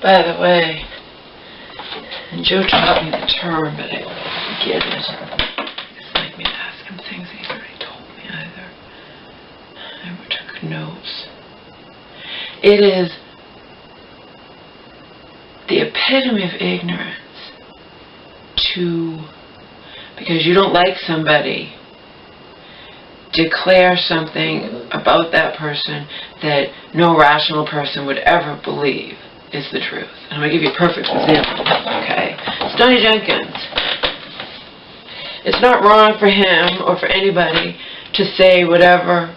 By the way, and Joe taught me the term, but I forget it. It's like me to ask him things he's already told me either. I never took notes. It is the epitome of ignorance to, because you don't like somebody, declare something about that person that no rational person would ever believe is the truth. And I'm going to give you a perfect example, okay? Stoney Jenkins. It's not wrong for him or for anybody to say whatever,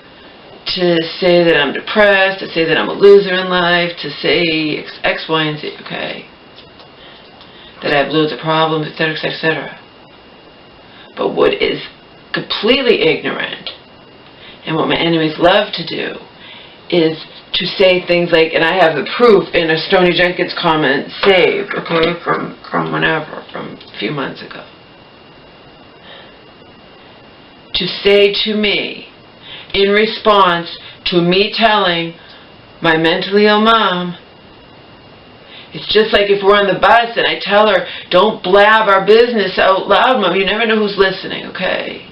to say that I'm depressed, to say that I'm a loser in life, to say X, Y, and Z, okay? That I have loads of problems, etc., etc. But what is completely ignorant, and what my enemies love to do, is to say things like, and I have the proof in a Stoney Jenkins comment saved, okay, from whenever, from a few months ago. To say to me, in response to me telling my mentally ill mom, it's just like if we're on the bus and I tell her, don't blab our business out loud, Mom, you never know who's listening, okay?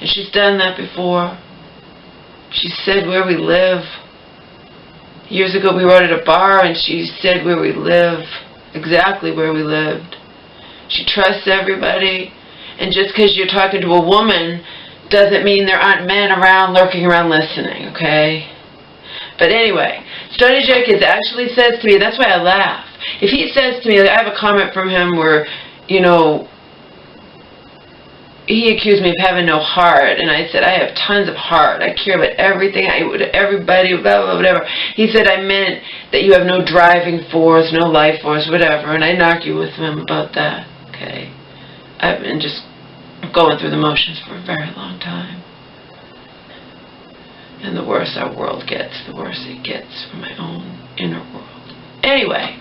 And she's done that before. She said where we live. Years ago we were at a bar and she said where we live, exactly where we lived. She trusts everybody, and just because you're talking to a woman doesn't mean there aren't men around lurking around listening, okay? But anyway, Stoney Jenkins actually says to me, that's why I laugh. If he says to me, I have a comment from him where, you know, he accused me of having no heart, and I said, I have tons of heart. I care about everything, everybody, blah, blah, whatever. He said, I meant that you have no driving force, no life force, whatever, and I didn't argue with him about that, okay? I've been just going through the motions for a very long time. And the worse our world gets, the worse it gets from my own inner world. Anyway,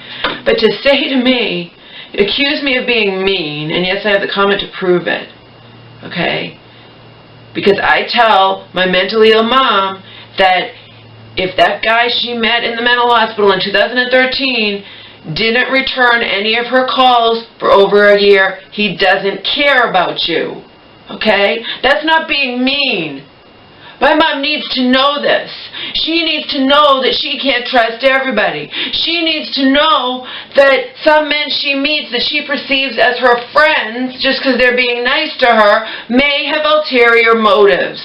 but to say to me, accuse me of being mean, and yes, I have the comment to prove it, okay? Because I tell my mentally ill mom that if that guy she met in the mental hospital in 2013 didn't return any of her calls for over a year, he doesn't care about you, okay? That's not being mean. My mom needs to know this. She needs to know that she can't trust everybody. She needs to know that some men she meets that she perceives as her friends, just because they're being nice to her, may have ulterior motives.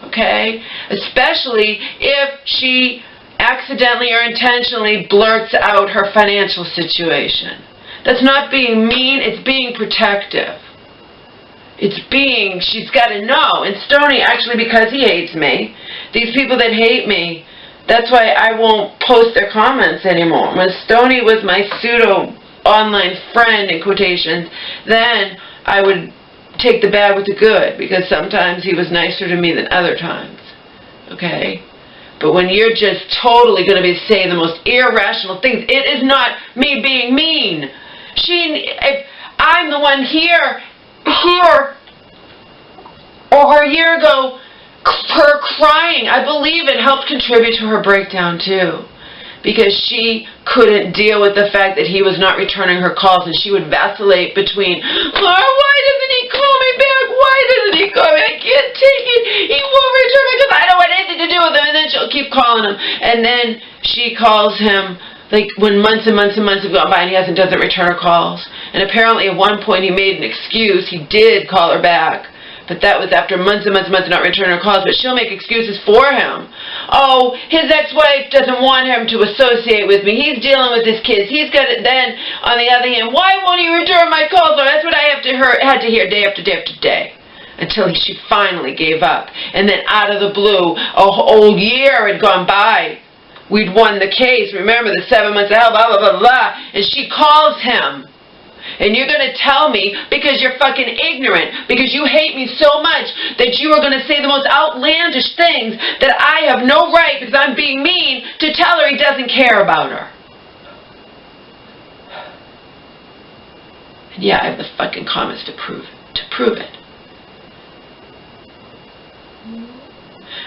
Okay? Especially if she accidentally or intentionally blurts out her financial situation. That's not being mean, it's being protective. It's being, she's got to know. And Stoney, actually, because he hates me, these people that hate me, that's why I won't post their comments anymore. When Stoney was my pseudo online friend, in quotations, then I would take the bad with the good, because sometimes he was nicer to me than other times. Okay? But when you're just totally going to be saying the most irrational things, it is not me being mean. If I'm the one here, over a year ago, her crying, I believe it helped contribute to her breakdown too, because she couldn't deal with the fact that he was not returning her calls, and she would vacillate between, Laura, why doesn't he call me back? Why doesn't he call me? I can't take it. He won't return me because I don't want anything to do with him. And then she'll keep calling him, and then she calls him like when months and months and months have gone by and he doesn't return her calls. And apparently at one point he made an excuse. He did call her back, but that was after months and months and months of not returning her calls. But she'll make excuses for him. Oh, his ex-wife doesn't want him to associate with me. He's dealing with his kids. He's got it. Then on the other hand, why won't he return my calls? Well, that's what I had to hear day after day after day, until she finally gave up. And then out of the blue, a whole year had gone by. We'd won the case. Remember the 7 months of hell, blah, blah, blah, blah. And she calls him. And you're going to tell me, because you're fucking ignorant, because you hate me so much, that you are going to say the most outlandish things, that I have no right, because I'm being mean, to tell her he doesn't care about her. And yeah, I have the fucking comments to prove it.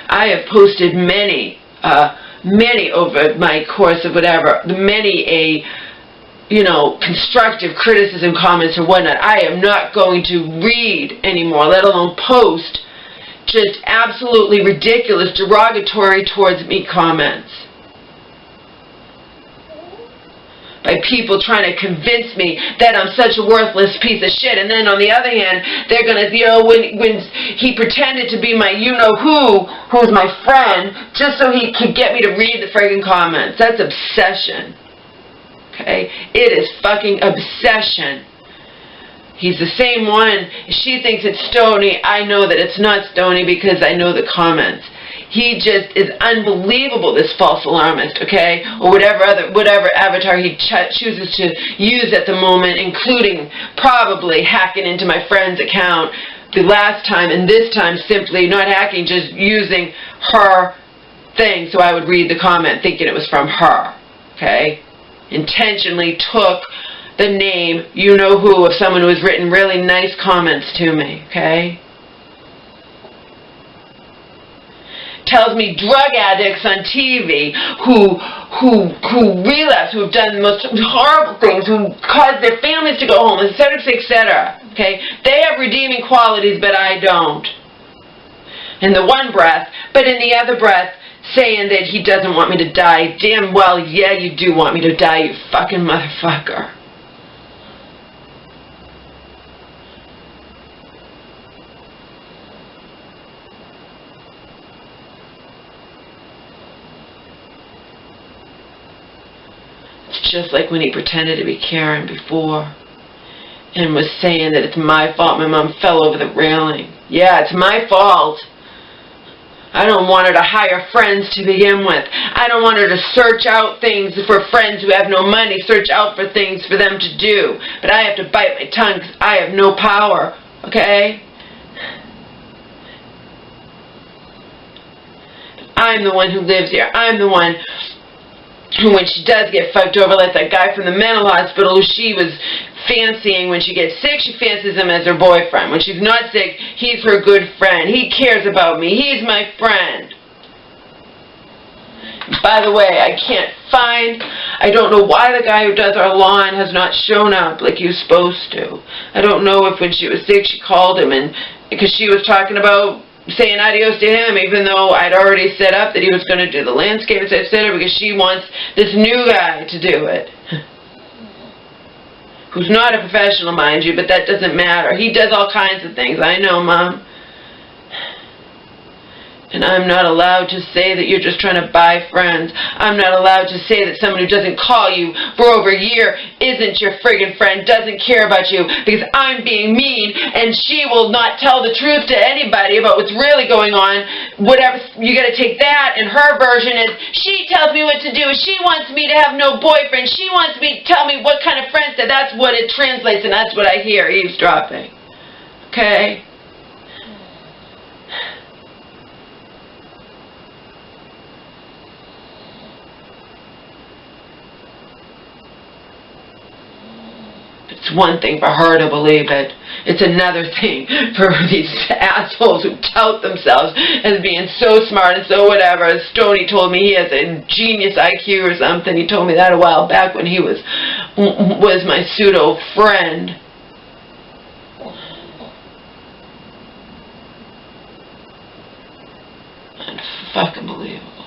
I have posted many many over my course of whatever, many constructive criticism comments or whatnot. I am not going to read anymore, let alone post just absolutely ridiculous, derogatory towards me comments by people trying to convince me that I'm such a worthless piece of shit. And then on the other hand, they're going to, when he pretended to be my who's my friend, just so he could get me to read the friggin' comments. That's obsession. Okay? It is fucking obsession. He's the same one. She thinks it's stony. I know that it's not stony because I know the comments. He just is unbelievable, this false alarmist, okay? Or whatever avatar he chooses to use at the moment, including probably hacking into my friend's account the last time, and this time simply not hacking, just using her thing so I would read the comment thinking it was from her, okay? Intentionally took the name of someone who has written really nice comments to me, okay? Tells me drug addicts on TV who relapse, who have done the most horrible things, who cause their families to go home, etc., etc. Okay, they have redeeming qualities, but I don't. In the one breath, but in the other breath, saying that he doesn't want me to die. Damn well, yeah, you do want me to die, you fucking motherfucker. Just like when he pretended to be Karen before and was saying that it's my fault my mom fell over the railing. Yeah, it's my fault. I don't want her to hire friends to begin with. I don't want her to search out things for friends who have no money, search out for things for them to do. But I have to bite my tongue because I have no power, okay? I'm the one who lives here. I'm the one who, when she does get fucked over, like that guy from the mental hospital who she was fancying, when she gets sick, she fancies him as her boyfriend. When she's not sick, he's her good friend. He cares about me. He's my friend. By the way, I don't know why the guy who does our lawn has not shown up like he was supposed to. I don't know if when she was sick she called him, and because she was talking about saying adios to him, even though I'd already set up that he was going to do the landscape, etc., because she wants this new guy to do it. Who's not a professional, mind you, but that doesn't matter. He does all kinds of things. I know, Mom. And I'm not allowed to say that you're just trying to buy friends. I'm not allowed to say that someone who doesn't call you for over a year isn't your friggin' friend, doesn't care about you, because I'm being mean, and she will not tell the truth to anybody about what's really going on. Whatever, you gotta take that, and her version is, she tells me what to do, she wants me to have no boyfriend, she wants me to tell me what kind of friends that. That's what it translates, and that's what I hear, eavesdropping. Okay? It's one thing for her to believe it. It's another thing for these assholes who tout themselves as being so smart and so whatever. Stoney told me he has a genius IQ or something. He told me that a while back when he was my pseudo friend. Unfucking believable.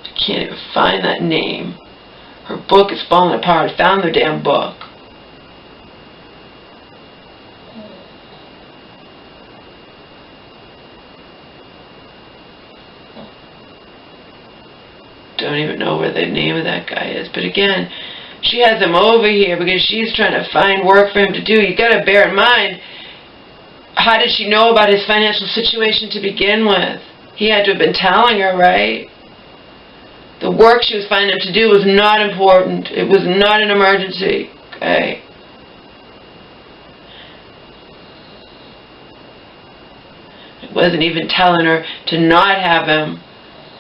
I can't even find that name. Her book is falling apart. I found their damn book. Don't even know where the name of that guy is. But again, she has him over here because she's trying to find work for him to do. You got to bear in mind, how did she know about his financial situation to begin with? He had to have been telling her, right? The work she was finding him to do was not important. It was not an emergency. Okay? I wasn't even telling her to not have him.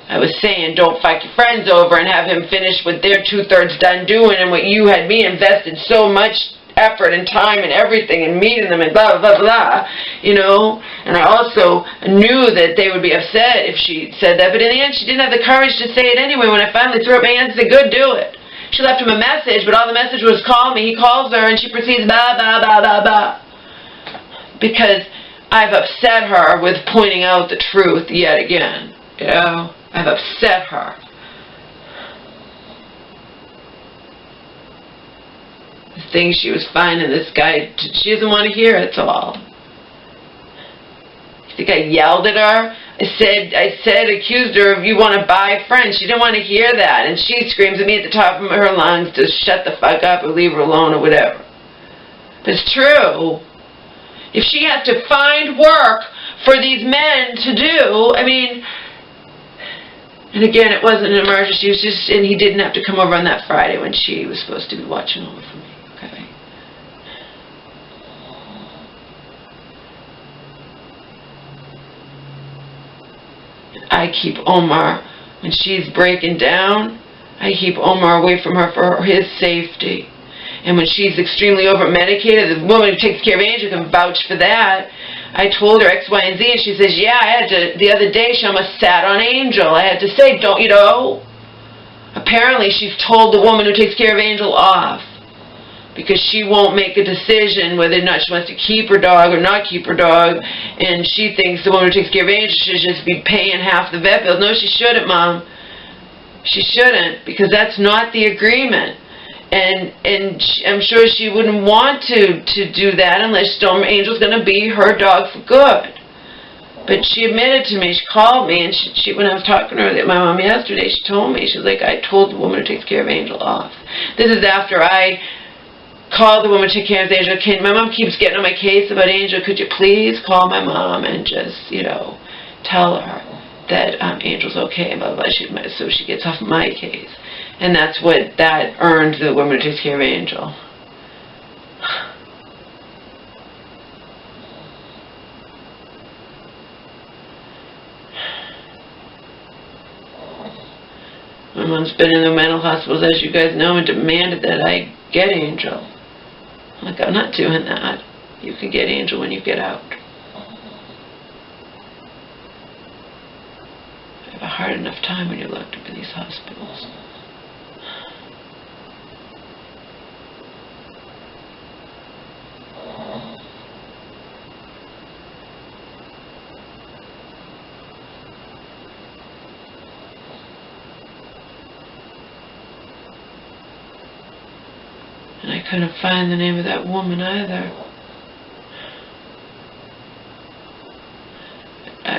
I was saying don't fuck your friends over and have him finish what they're 2/3 done doing and what you had me invested so much effort and time and everything and meeting them and blah, blah, blah, blah, you know. And I also knew that they would be upset if she said that. But in the end, she didn't have the courage to say it anyway. When I finally threw up my hands and said, good, do it. She left him a message, but all the message was, call me. He calls her, and she proceeds, blah, blah, blah, blah, blah. Because I've upset her with pointing out the truth yet again. You know, I've upset her. The things she was finding this guy, she doesn't want to hear it, that's all. You think I yelled at her? I said, accused her of, you want to buy friends. She didn't want to hear that. And she screams at me at the top of her lungs to shut the fuck up or leave her alone or whatever. But it's true. If she has to find work for these men to do, I mean, and again, it wasn't an emergency. It was just, and he didn't have to come over on that Friday when she was supposed to be watching over for me. Okay. I keep Omar, when she's breaking down, I keep Omar away from her for his safety. And when she's extremely over-medicated, the woman who takes care of Angel can vouch for that. I told her X, Y, and Z, and she says, yeah, I had to, the other day she almost sat on Angel. I had to say, don't you know? Apparently she's told the woman who takes care of Angel off. Because she won't make a decision whether or not she wants to keep her dog or not keep her dog. And she thinks the woman who takes care of Angel should just be paying half the vet bills. No, she shouldn't, Mom. She shouldn't, because that's not the agreement. And I'm sure she wouldn't want to do that unless Angel's going to be her dog for good. But she admitted to me, she called me, and she when I was talking to her, my mom yesterday, she told me, she was like, I told the woman who takes care of Angel off. This is after I called the woman to take care of Angel. My mom keeps getting on my case about Angel. Could you please call my mom and just, you know, tell her that Angel's okay, blah, blah, blah, so she gets off my case. And that's what that earned the woman who takes care of Angel. My mom's been in the mental hospitals, as you guys know, and demanded that I get Angel. I'm like, I'm not doing that. You can get Angel when you get out. I have a hard enough time when you're locked up in these hospitals. And I couldn't find the name of that woman either.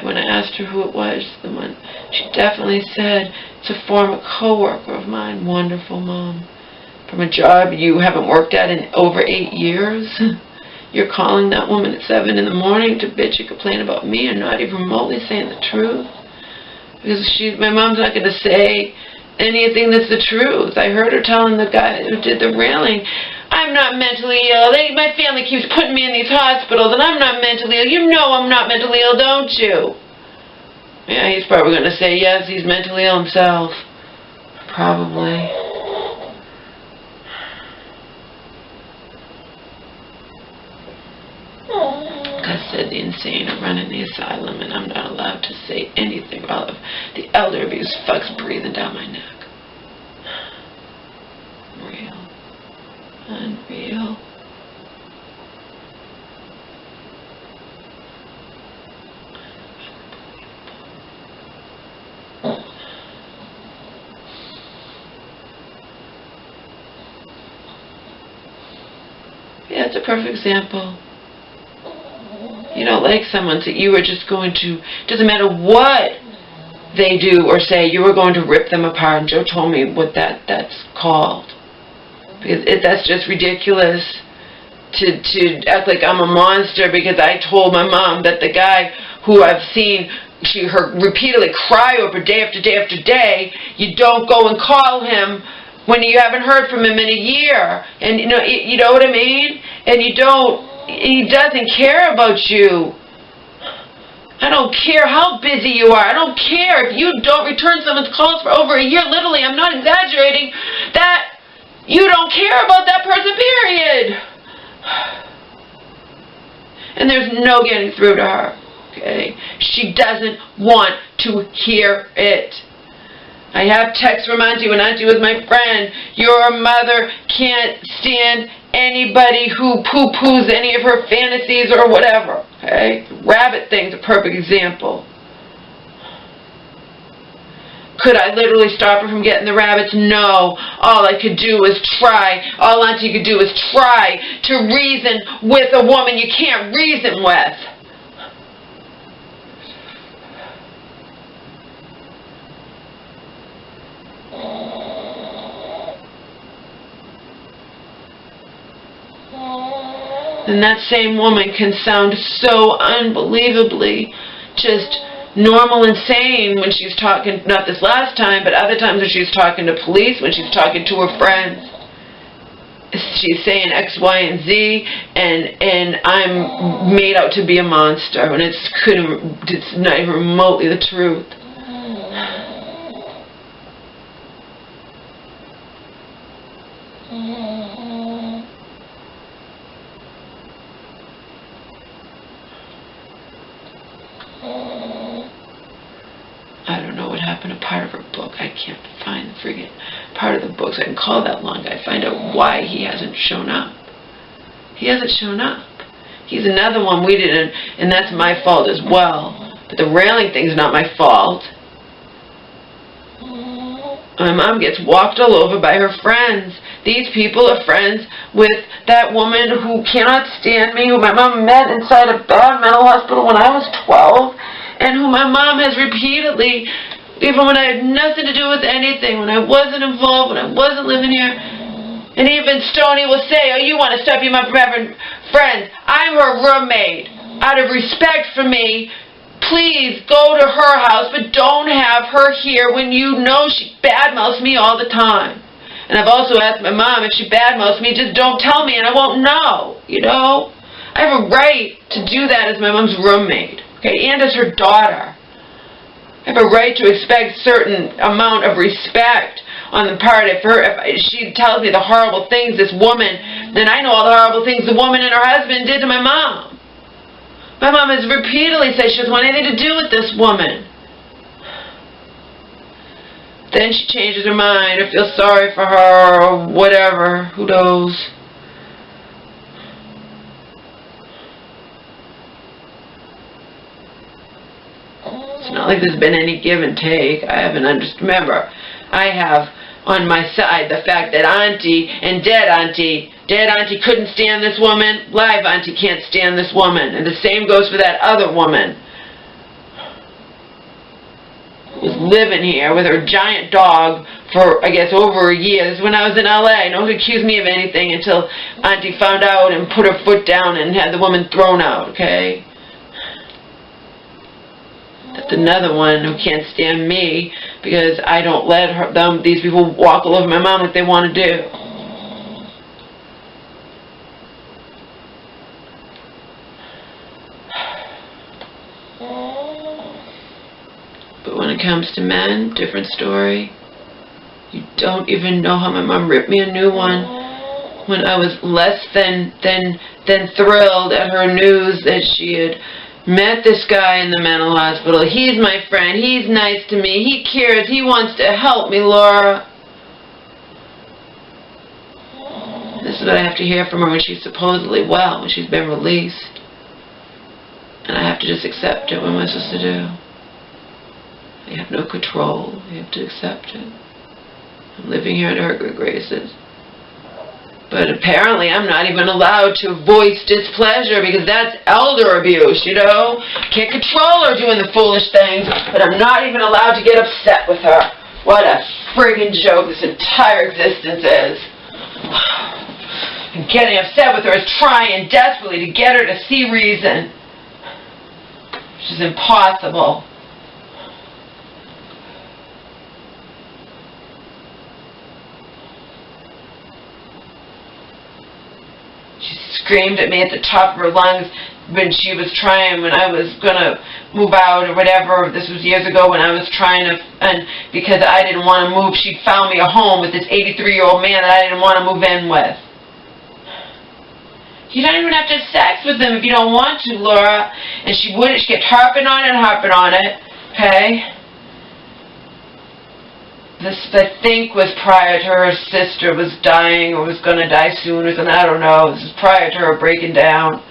When I asked her who it was, the one, she definitely said, it's a former co-worker of mine. Wonderful, Mom. From a job you haven't worked at in over 8 years. You're calling that woman at 7 in the morning to bitch and complain about me and not even remotely saying the truth. Because my mom's not going to say anything that's the truth. I heard her telling the guy who did the railing, I'm not mentally ill. My family keeps putting me in these hospitals and I'm not mentally ill. You know I'm not mentally ill, don't you? Yeah, he's probably going to say, yes, he's mentally ill himself. Probably. Gus said the insane are running the asylum and I'm not allowed to say anything while the elder abuse fucks breathing down my neck. Unreal. Unreal. Yeah, it's a perfect example. You don't like someone, so you are just going to, doesn't matter what they do or say, you are going to rip them apart. And Joe told me what that's called. Because that's just ridiculous to act like I'm a monster because I told my mom that the guy who I've seen her repeatedly cry over day after day after day, you don't go and call him when you haven't heard from him in a year. And you know what I mean? And you don't, he doesn't care about you. I don't care how busy you are. I don't care if you don't return someone's calls for over a year. Literally, I'm not exaggerating. That you don't care about that person, period. And there's no getting through to her. Okay? She doesn't want to hear it. I have texts from Auntie when Auntie was my friend. Your mother can't stand anybody who poo-poos any of her fantasies or whatever. Okay? Rabbit thing's a perfect example. Could I literally stop her from getting the rabbits? No. All I could do was try. All Auntie could do was try to reason with a woman you can't reason with. And that same woman can sound so unbelievably just normal and sane when she's talking, not this last time, but other times when she's talking to police, when she's talking to her friends. She's saying X, Y, and Z, and I'm made out to be a monster, and it's not even remotely the truth. I don't know what happened to part of her book. I can't find the friggin' part of the book. So I can call that long guy, find out why he hasn't shown up. He hasn't shown up. He's another one we didn't, and that's my fault as well. But the railing thing's not my fault. My mom gets walked all over by her friends. These people are friends with that woman who cannot stand me, who my mom met inside a bad mental hospital when I was 12. And who my mom has repeatedly, even when I had nothing to do with anything, when I wasn't involved, when I wasn't living here, and even Stoney will say, oh, you want to stop your mom from having friends. I'm her roommate. Out of respect for me, please go to her house, but don't have her here when you know she badmouths me all the time. And I've also asked my mom, if she badmouths me, just don't tell me and I won't know, you know? I have a right to do that as my mom's roommate. Okay, and as her daughter. I have a right to expect certain amount of respect on the part of her. If she tells me the horrible things this woman, then I know all the horrible things the woman and her husband did to my mom. My mom has repeatedly said she doesn't want anything to do with this woman. Then she changes her mind or feels sorry for her or whatever. Who knows? It's not like there's been any give and take. I haven't understood. Remember, I have on my side the fact that Auntie and dead Auntie couldn't stand this woman, live Auntie can't stand this woman. And the same goes for that other woman who was living here with her giant dog for, I guess, over a year. This is when I was in LA. No one accused me of anything until Auntie found out and put her foot down and had the woman thrown out, okay? That's another one who can't stand me because I don't let these people walk all over my mom like they want to do. But when it comes to men, different story. You don't even know how my mom ripped me a new one when I was less than thrilled at her news that she had met this guy in the mental hospital. He's my friend. He's nice to me. He cares. He wants to help me, Laura. This is what I have to hear from her when she's supposedly well, when she's been released. And I have to just accept it. What am I supposed to do? I have no control. I have to accept it. I'm living here at her good graces. But apparently I'm not even allowed to voice displeasure because that's elder abuse, you know? Can't control her doing the foolish things, but I'm not even allowed to get upset with her. What a friggin' joke this entire existence is. And getting upset with her is trying desperately to get her to see reason, which is impossible. She screamed at me at the top of her lungs when she was trying, when I was going to move out or whatever. This was years ago when I was trying to, and because I didn't want to move, she found me a home with this 83-year-old man that I didn't want to move in with. You don't even have to have sex with him if you don't want to, Laura. And she wouldn't. She kept harping on it, okay? This, I think, was prior to her sister was dying or was going to die soon or something. I don't know. This is prior to her breaking down.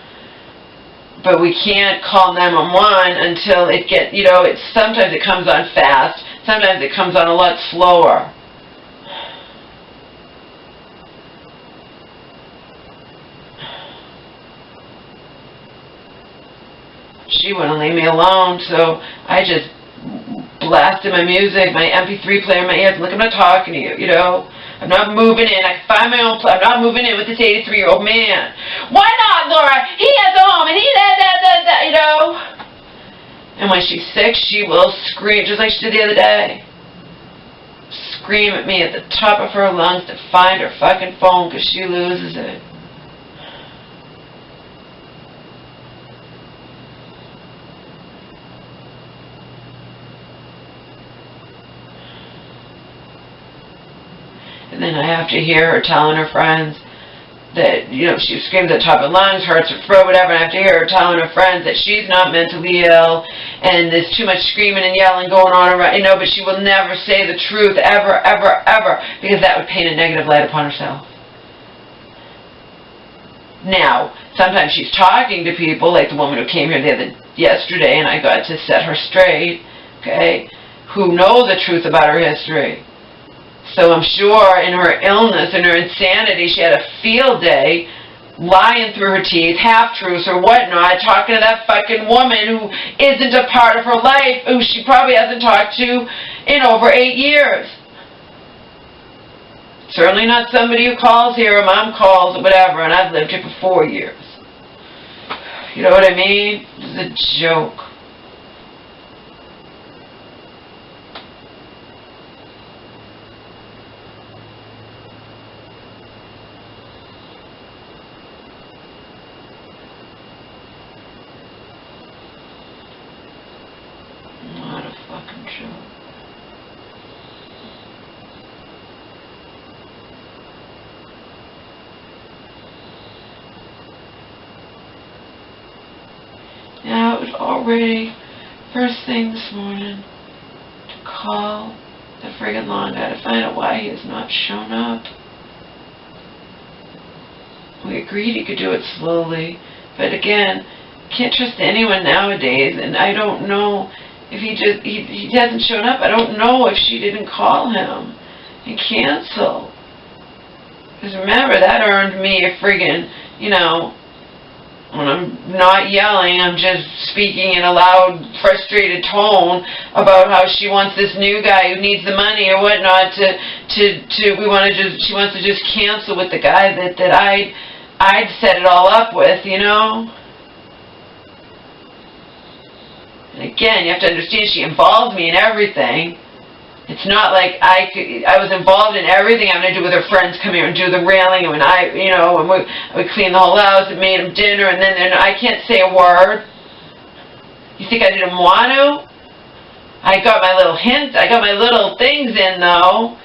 But we can't call 911 until it gets, you know, sometimes it comes on fast. Sometimes it comes on a lot slower. She wouldn't leave me alone, so I just blasted my music, my MP3 player in my ears. Look, I'm not talking to you, you know. I'm not moving in. I can find my own place. I'm not moving in with this 83-year-old man. Why not, Laura? He has a home, and he that, you know. And when she's sick, she will scream, just like she did the other day. Scream at me at the top of her lungs to find her fucking phone because she loses it. And then I have to hear her telling her friends that, you know, she screams at the top of her lungs, hurts her throat, whatever, and I have to hear her telling her friends that she's not mentally ill, and there's too much screaming and yelling going on around, you know, but she will never say the truth, ever, ever, ever, because that would paint a negative light upon herself. Now, sometimes she's talking to people, like the woman who came here yesterday, and I got to set her straight, okay, who know the truth about her history. So I'm sure in her illness and her insanity, she had a field day lying through her teeth, half-truths or whatnot, talking to that fucking woman who isn't a part of her life, who she probably hasn't talked to in over 8 years. Certainly not somebody who calls here, or mom calls, or whatever, and I've lived here for 4 years. You know what I mean? This is a joke. Now it was already first thing this morning to call the friggin' lawn guy to find out why he has not shown up. We agreed he could do it slowly, but again, can't trust anyone nowadays, and I don't know if he hasn't shown up. I don't know if she didn't call him and cancel. Because remember, that earned me a friggin', you know, when I'm not yelling, I'm just speaking in a loud, frustrated tone about how she wants this new guy who needs the money or whatnot she wants to just cancel with the guy that I'd set it all up with, you know? And again, you have to understand, she involved me in everything. It's not like I was involved in everything having to do with her friends come here and do the railing, and when when we cleaned the whole house and made them dinner, and then I can't say a word. You think I didn't want to? I got my little hints, I got my little things in, though,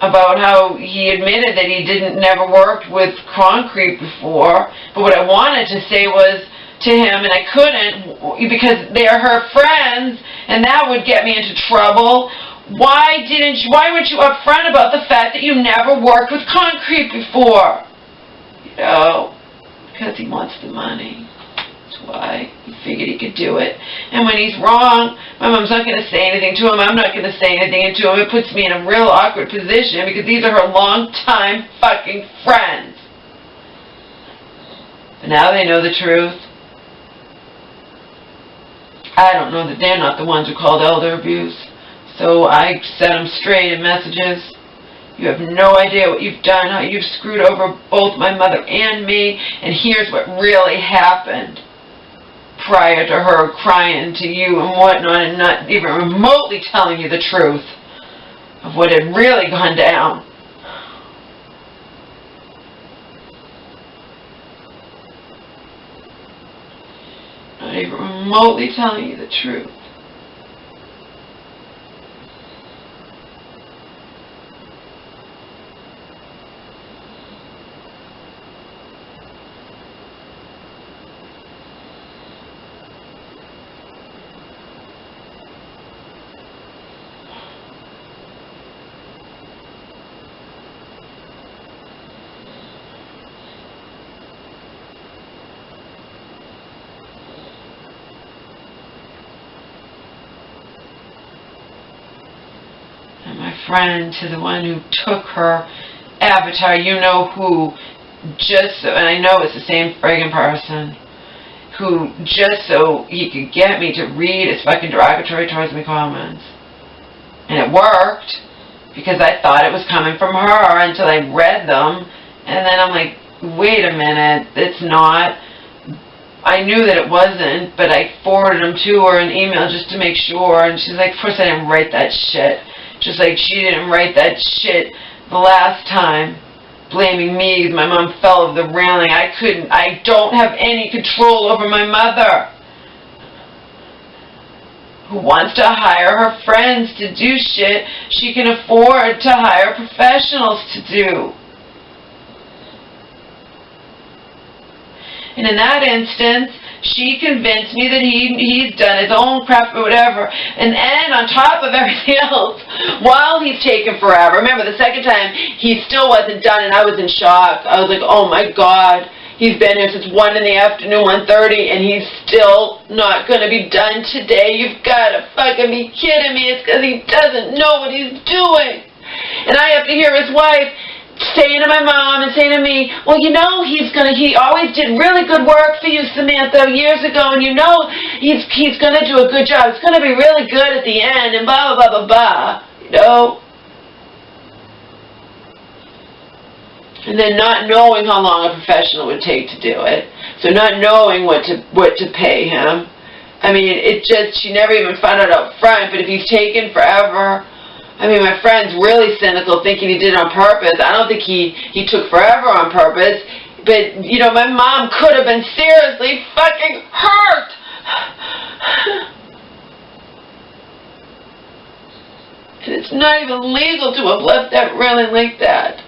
about how he admitted that he never worked with concrete before, but what I wanted to say was to him, and I couldn't because they're her friends, and that would get me into trouble. Why weren't you upfront about the fact that you never worked with concrete before? You know, because he wants the money. That's why he figured he could do it. And when he's wrong, my mom's not going to say anything to him. I'm not going to say anything to him. It puts me in a real awkward position because these are her long-time fucking friends. But now they know the truth. I don't know that they're not the ones who called elder abuse. So I set them straight in messages. You have no idea what you've done, how you've screwed over both my mother and me, and here's what really happened prior to her crying to you and whatnot and not even remotely telling you the truth of what had really gone down. Not even remotely telling you the truth. friend to the one who took her avatar, you know who, just so, and I know it's the same friggin' person, who just so he could get me to read his fucking derogatory towards me comments. And it worked, because I thought it was coming from her until I read them, and then I'm like, wait a minute, it's not. I knew that it wasn't, but I forwarded them to her an email just to make sure, and she's like, of course I didn't write that shit. Just like she didn't write that shit the last time, blaming me because my mom fell over the railing. I don't have any control over my mother, who wants to hire her friends to do shit she can afford to hire professionals to do. And in that instance, she convinced me that he's done his own crap or whatever. And on top of everything else, while he's taken forever, remember the second time he still wasn't done and I was in shock. I was like, oh my God, he's been here since 1 in the afternoon, 1:30, and he's still not going to be done today. You've got to fucking be kidding me. It's because he doesn't know what he's doing. And I have to hear his wife saying to my mom and saying to me, well, you know, he always did really good work for you, Samantha, years ago, and you know he's going to do a good job. It's going to be really good at the end, and blah, blah, blah, blah, blah, you know? And then not knowing how long a professional would take to do it. So not knowing what to pay him. I mean, she never even found out up front, but if he's taken forever, I mean, my friend's really cynical, thinking he did it on purpose. I don't think he took forever on purpose. But, you know, my mom could have been seriously fucking hurt. And it's not even legal to have left that railing like that.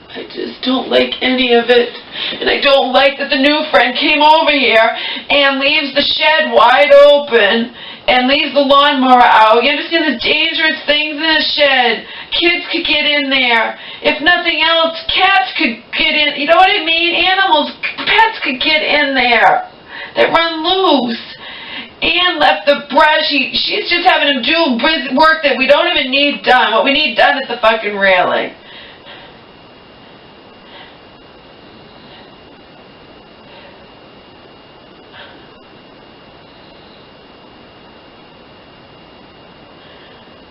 I just don't like any of it. And I don't like that the new friend came over here and leaves the shed wide open and leaves the lawnmower out. You understand the dangerous things in the shed? Kids could get in there. If nothing else, cats could get in. You know what I mean? Animals, pets could get in there. They run loose. Anne left the brush. She's just having him do work that we don't even need done. What we need done is the fucking railing.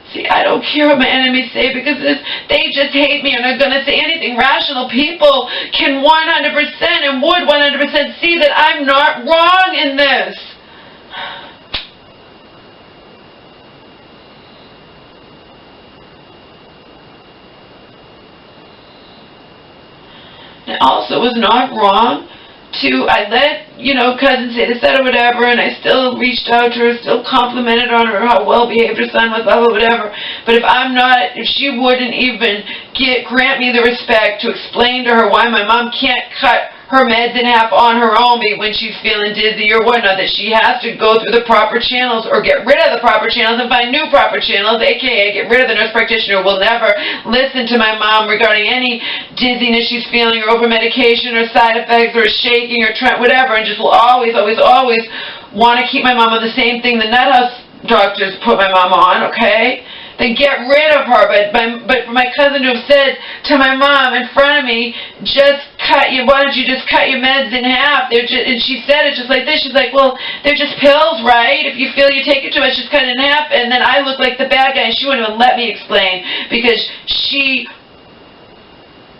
See, I don't care what my enemies say because they just hate me and are going to say anything. Rational people can 100% and would 100% see that I'm not wrong in this. It also was not wrong I let, you know, cousin say this, that, or whatever, and I still reached out to her, still complimented on her, how well behaved her son was, blah, blah, whatever. But if she wouldn't even grant me the respect to explain to her why my mom can't cut her meds in half on her own when she's feeling dizzy or whatnot, that she has to go through the proper channels or get rid of the proper channels and find new proper channels, aka get rid of the nurse practitioner, will never listen to my mom regarding any dizziness she's feeling or over medication or side effects or shaking or whatever, and just will always, always, always want to keep my mom on the same thing the nut house doctors put my mom on, okay? Then get rid of her. But for my cousin to have said to my mom in front of me, why don't you just cut your meds in half? And she said it just like this. She's like, well, they're just pills, right? If you feel you take it too much, just cut it in half. And then I look like the bad guy, and she wouldn't even let me explain because she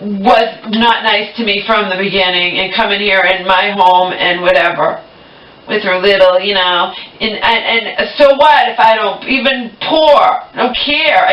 was not nice to me from the beginning and coming here in my home and whatever. With her little, you know, and so what if I don't even pour? I don't care.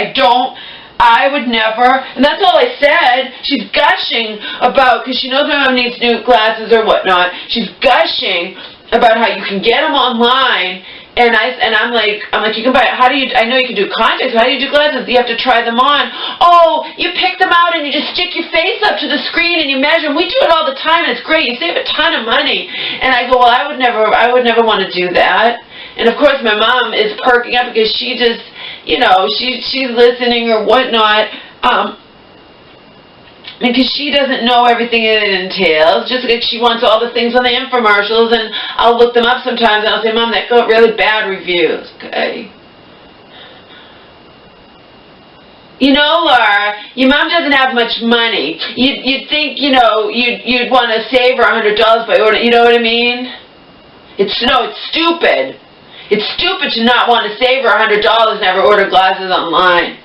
I would never, and that's all I said. She's gushing about, because she knows my mom needs new glasses or whatnot. She's gushing about how you can get them online, and I'm like, you can buy it. I know you can do contacts, how do you do glasses? You have to try them on. Oh, you pick them out and you just stick your face up to the screen and you measure them. We do it all the time, and it's great. You save a ton of money. And I go, well, I would never want to do that. And of course my mom is perking up because she just, you know, she's listening or whatnot. Because she doesn't know everything it entails. Just like she wants all the things on the infomercials, and I'll look them up sometimes, and I'll say, Mom, that got really bad reviews. Okay. You know, Laura, your mom doesn't have much money. You'd think, you know, you'd want to save her $100 by ordering, you know what I mean? It's stupid. It's stupid to not want to save her $100 and have her order glasses online.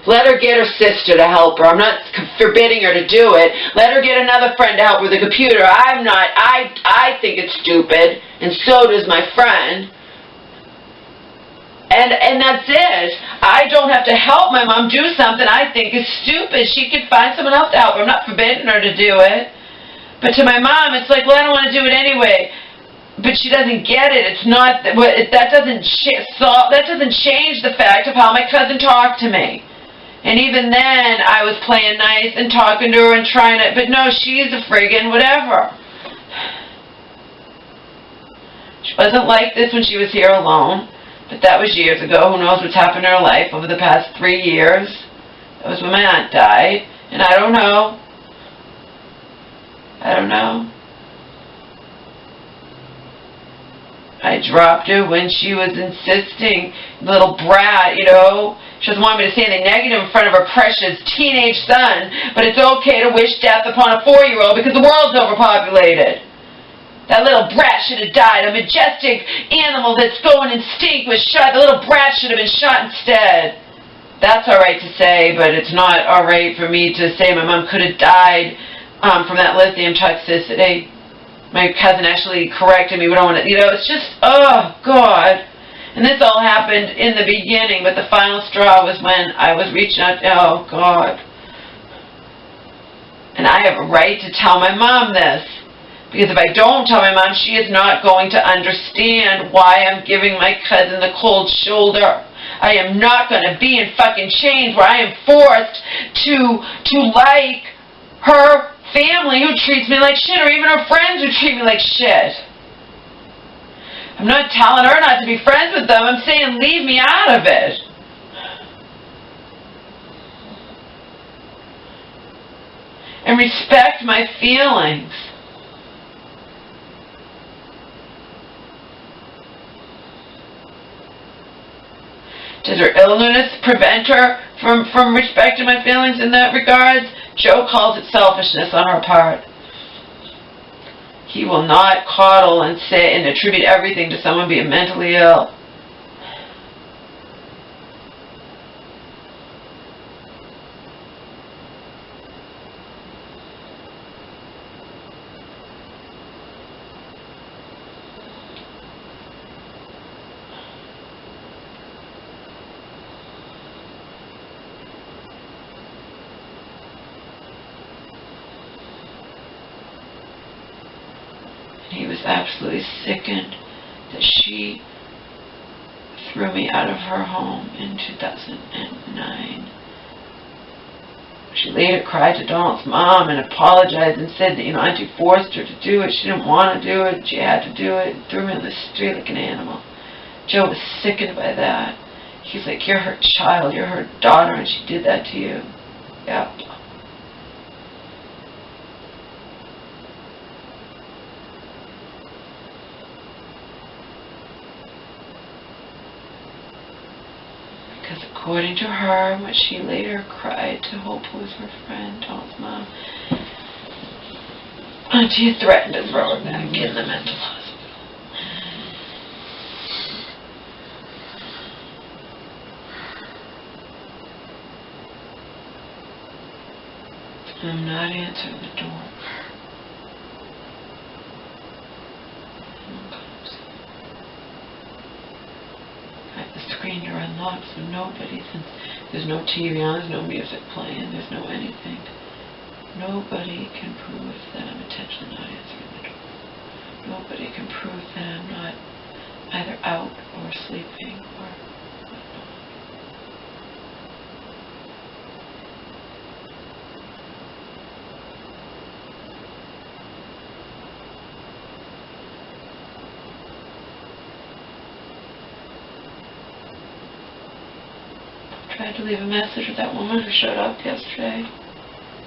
Let her get her sister to help her. I'm not forbidding her to do it. Let her get another friend to help her with the computer. I think it's stupid, and so does my friend. And that's it. I don't have to help my mom do something I think is stupid. She could find someone else to help her. I'm not forbidding her to do it. But to my mom, it's like, well, I don't want to do it anyway. But she doesn't get it. It's not that doesn't change the fact of how my cousin talked to me. And even then, I was playing nice and talking to her and trying to. But no, she's a friggin' whatever. She wasn't like this when she was here alone. But that was years ago. Who knows what's happened in her life over the past 3 years. That was when my aunt died. And I don't know. I don't know. I dropped her when she was insisting. Little brat, you know. She doesn't want me to say anything negative in front of her precious teenage son. But it's okay to wish death upon a 4-year-old because the world's overpopulated. That little brat should have died. A majestic animal that's going instinct was shot. The little brat should have been shot instead. That's all right to say, but it's not all right for me to say my mom could have died from that lithium toxicity. My cousin actually corrected me. We don't want to, you know, it's just, oh, God. And this all happened in the beginning, but the final straw was when I was reaching out, oh, God. And I have a right to tell my mom this. Because if I don't tell my mom, she is not going to understand why I'm giving my cousin the cold shoulder. I am not going to be in fucking chains where I am forced to like her family who treats me like shit, or even her friends who treat me like shit. I'm not telling her not to be friends with them. I'm saying leave me out of it. And respect my feelings. Does her illness prevent her from respecting my feelings in that regard? Joe calls it selfishness on her part. He will not coddle and say and attribute everything to someone being mentally ill. He was absolutely sickened that she threw me out of her home in 2009. She later cried to Donald's mom and apologized and said that, you know, Auntie forced her to do it. She didn't want to do it. She had to do it. Threw me on the street like an animal. Joe was sickened by that. He's like, you're her child. You're her daughter, and she did that to you. Yep. According to her, what she later cried to Hope, who was her friend, Donald's mom, Auntie had threatened to throw her back in the mental hospital. I'm not answering the door. The screen door unlocked, so nobody, since there's no TV on, there's no music playing, there's no anything. Nobody can prove that I'm intentionally not answering the door. Nobody can prove that I'm not either out or sleeping or whatnot. Tried to leave a message with that woman who showed up yesterday.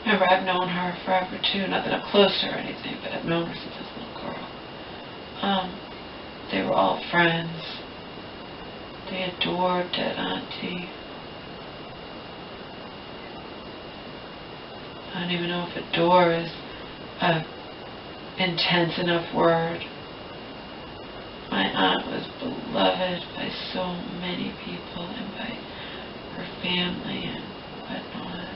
Remember, I've known her forever too. Not that I'm close to her or anything, but I've known her since I was a little girl. They were all friends. They adored Dead Auntie. I don't even know if adore is a intense enough word. My aunt was beloved by so many people and by her family and whatnot.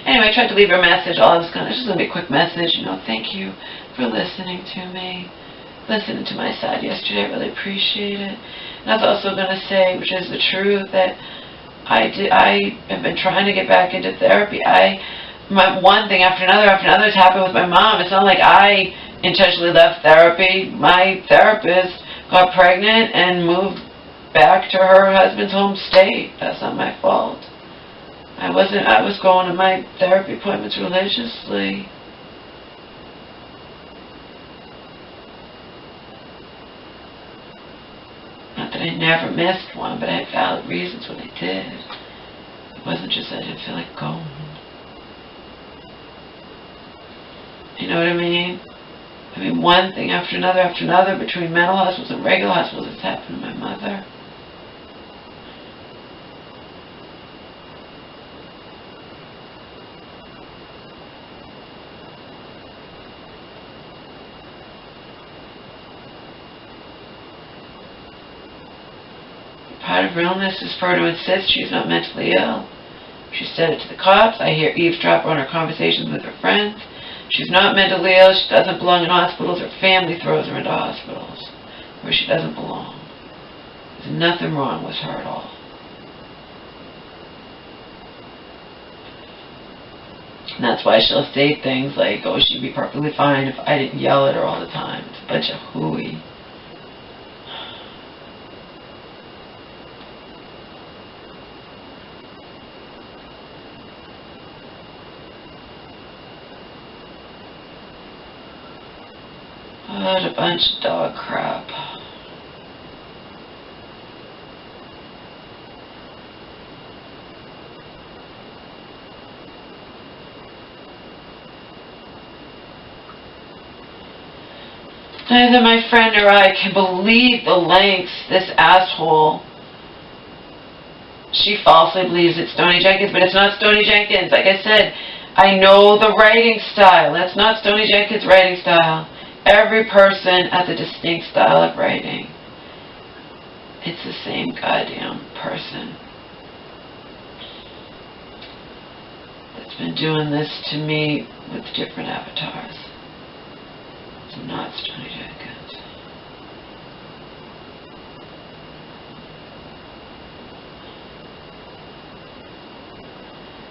Anyway, I tried to leave her a message. It's just going to be a quick message. Thank you for listening to me. Listening to my side yesterday. I really appreciate it. And I was also going to say, which is the truth, that I have been trying to get back into therapy. One thing after another has happened with my mom. It's not like I intentionally left therapy. My therapist got pregnant and moved back to her husband's home state. That's not my fault. I was going to my therapy appointments religiously. Not that I never missed one, but I had valid reasons when I did. It wasn't just that I didn't feel like going. You know what I mean? One thing after another between mental hospitals and regular hospitals has happened to my mother. Part of her illness is for her to insist she's not mentally ill. She said it to the cops. I hear eavesdrop on her conversations with her friends. She's not mentally ill. She doesn't belong in hospitals. Her family throws her into hospitals where she doesn't belong. There's nothing wrong with her at all. And that's why she'll say things like, oh, she'd be perfectly fine if I didn't yell at her all the time. It's a bunch of hooey. What a bunch of dog crap. Neither my friend or I can believe the lengths this asshole. She falsely believes it's Stoney Jenkins, but it's not Stoney Jenkins. Like I said, I know the writing style. That's not Stoney Jenkins' writing style. Every person has a distinct style of writing. It's the same goddamn person that's been doing this to me with different avatars. It's not Stoney Jenkins.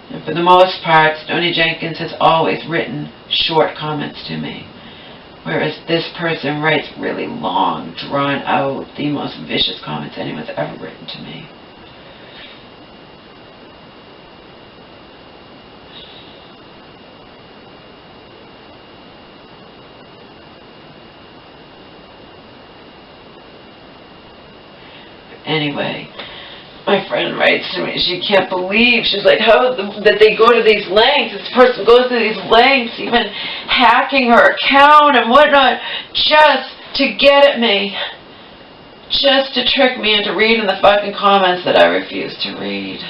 And for the most part, Stoney Jenkins has always written short comments to me. Whereas this person writes really long, drawn out, the most vicious comments anyone's ever written to me. Anyway, my friend writes to me, she can't believe, she's like, how that they go to these lengths, this person goes to these lengths, even hacking her account and whatnot, just to get at me, just to trick me into reading the fucking comments that I refuse to read.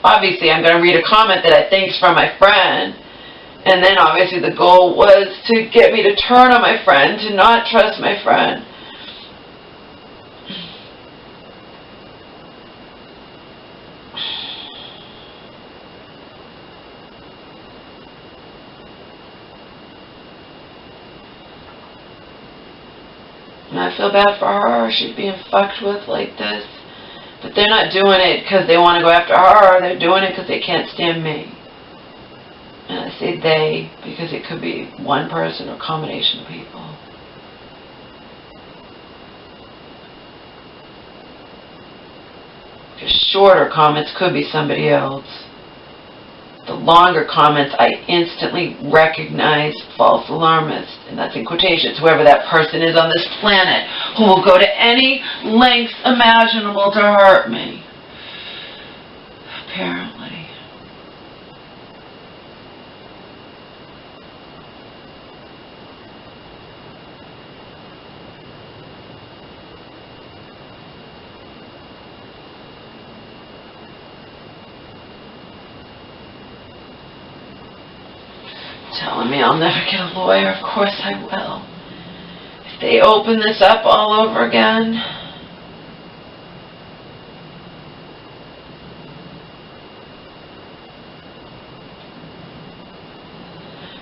Obviously, I'm going to read a comment that I think's from my friend, and then obviously the goal was to get me to turn on my friend, to not trust my friend. And I feel bad for her. She's being fucked with like this. But they're not doing it because they want to go after her. They're doing it because they can't stand me. And I say they because it could be one person or a combination of people. Just shorter comments could be somebody else. the longer comments, I instantly recognize false alarmist, and that's in quotations, whoever that person is on this planet, who will go to any lengths imaginable to hurt me. Apparently. Telling me I'll never get a lawyer. Of course I will. If they open this up all over again,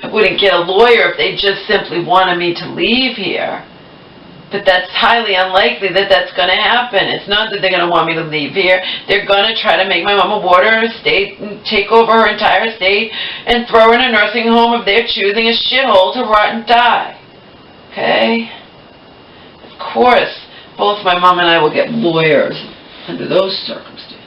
I wouldn't get a lawyer if they just simply wanted me to leave here. But that's highly unlikely that that's going to happen. It's not that they're going to want me to leave here. They're going to try to make my mama water her estate and take over her entire estate and throw her in a nursing home of their choosing, a shithole to rot and die. Okay? Of course, both my mom and I will get lawyers under those circumstances.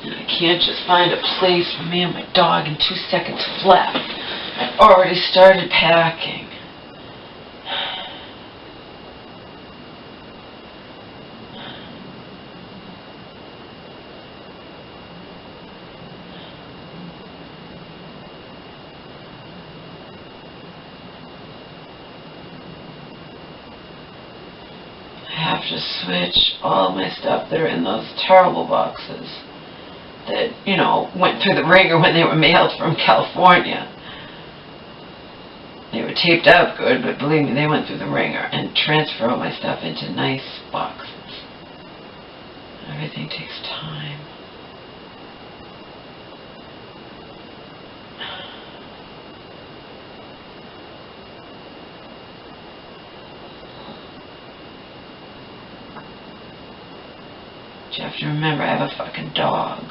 I can't just find a place for me and my dog in 2 seconds flat. I've already started packing. I have to switch all my stuff that are in those terrible boxes that, you know, went through the ringer when they were mailed from California. They were taped out good, but believe me, they went through the ringer, and transfer all my stuff into nice boxes. Everything takes time. But you have to remember, I have a fucking dog.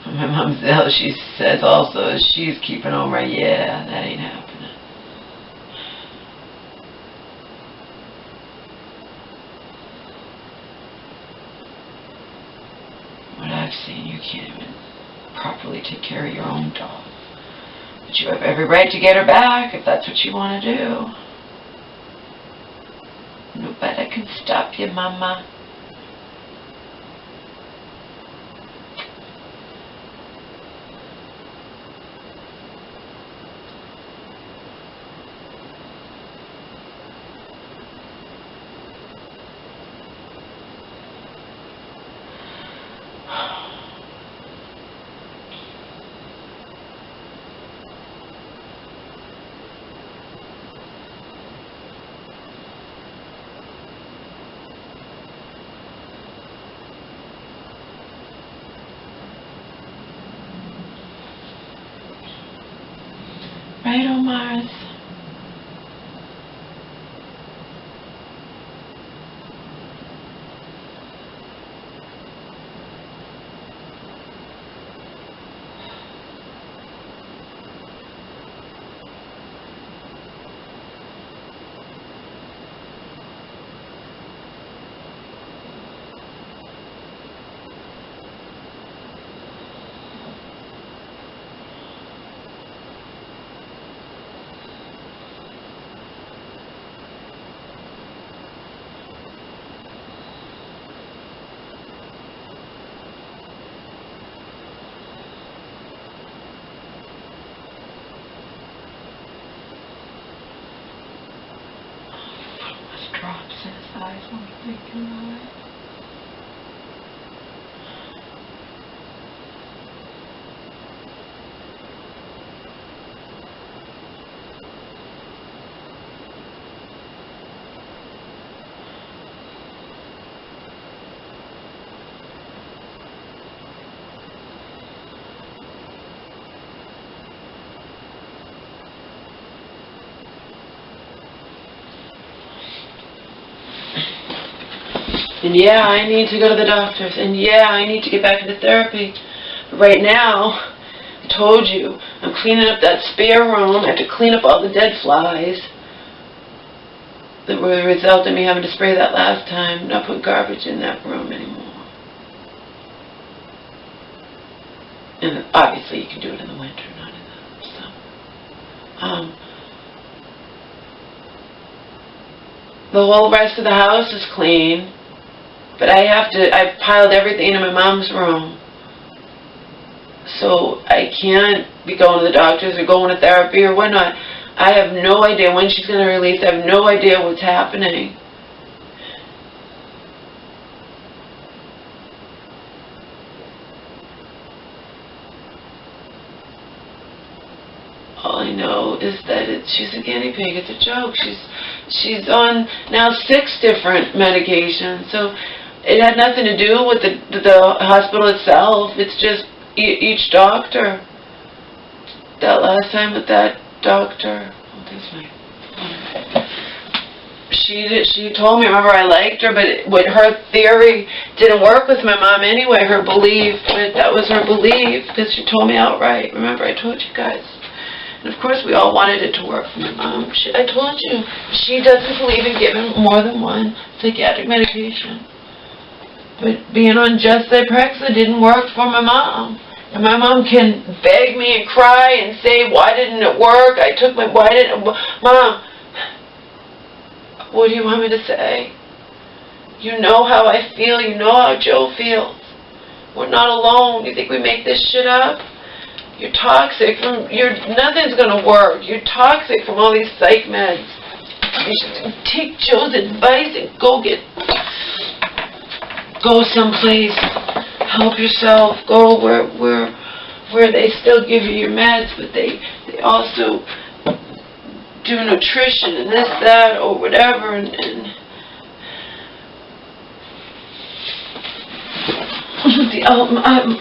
My mom's ill, she says also she's keeping over. Yeah, that ain't happening. What I've seen, you can't even properly take care of your own dog. But you have every right to get her back if that's what you want to do. Nobody can stop you, mama. Right on Mars. Drops in his eyes when we're thinking about it. And yeah, I need to go to the doctors. And yeah, I need to get back into therapy. But right now, I told you, I'm cleaning up that spare room. I have to clean up all the dead flies that were the result of me having to spray that last time. Not put garbage in that room anymore. And obviously you can do it in the winter, not in the summer. The whole rest of the house is clean, but I've piled everything in my mom's room. So I can't be going to the doctors or going to therapy or whatnot. I have no idea when she's going to release. I have no idea what's happening. All I know is that she's a guinea pig. It's a joke. She's on now 6 different medications. So it had nothing to do with the hospital itself. It's just each doctor. That last time with that doctor, she told me, remember, I liked her, but her theory didn't work with my mom anyway, her belief, but that was her belief, because she told me outright. Remember, I told you guys. And of course, we all wanted it to work for my mom. I told you, she doesn't believe in giving more than one psychiatric medication. But being on just Zyprexa didn't work for my mom. And my mom can beg me and cry and say, why didn't it work? Mom, what do you want me to say? You know how I feel. You know how Joe feels. We're not alone. You think we make this shit up? You're toxic. Nothing's going to work. You're toxic from all these psych meds. You should take Joe's advice and go someplace. Help yourself. Go where they still give you your meds, but they also do nutrition and this, that, or whatever, and the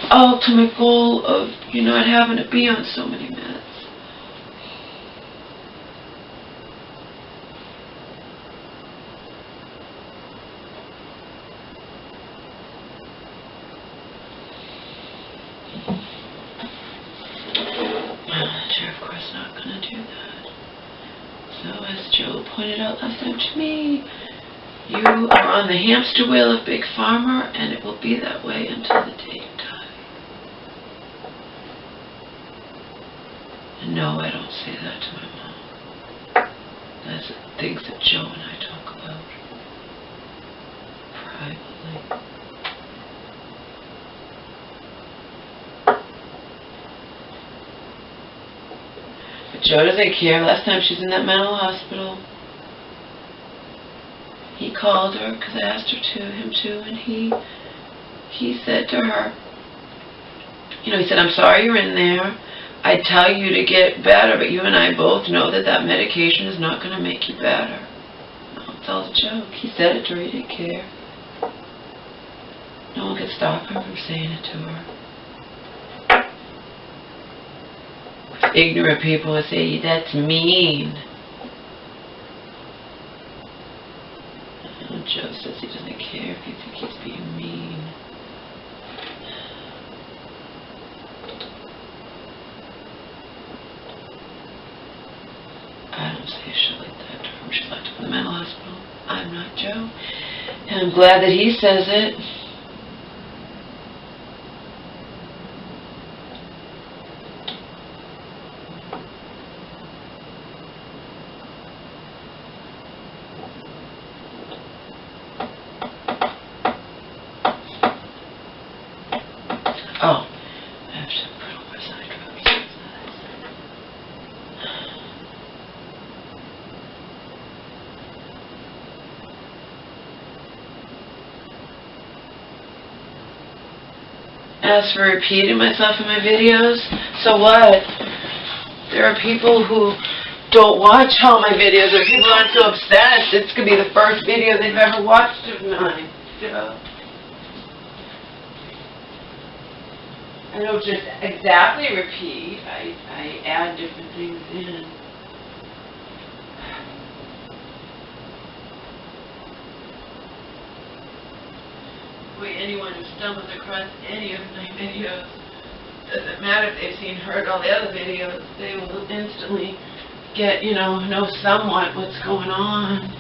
ultimate goal of you not having to be on so many meds. Pointed out last time to me, you are on the hamster wheel of Big Pharma, and it will be that way until the day you die. And no, I don't say that to my mom. That's the things that Joe and I talk about privately. But Joe doesn't care. Last time she's in that mental hospital, he called her because I asked him to, and he said to her, he said, I'm sorry you're in there. I'd tell you to get better, but you and I both know that medication is not going to make you better. No, it's all a joke. He said it to her. He didn't care. No one could stop him from saying it to her. Ignorant people would say, that's mean. Joe says he doesn't care if you think he's being mean. I don't say shit like that to her. She's locked up in the mental hospital. I'm not Joe. And I'm glad that he says it. Oh, I have to put on my side drops. As for repeating myself in my videos, so what? There are people who don't watch all my videos, or people aren't so obsessed. This could be the first video they've ever watched of mine. I don't just exactly repeat. I add different things in. Boy, anyone who stumbles across any of my videos, doesn't matter if they've heard all the other videos, they will instantly get, know somewhat what's going on.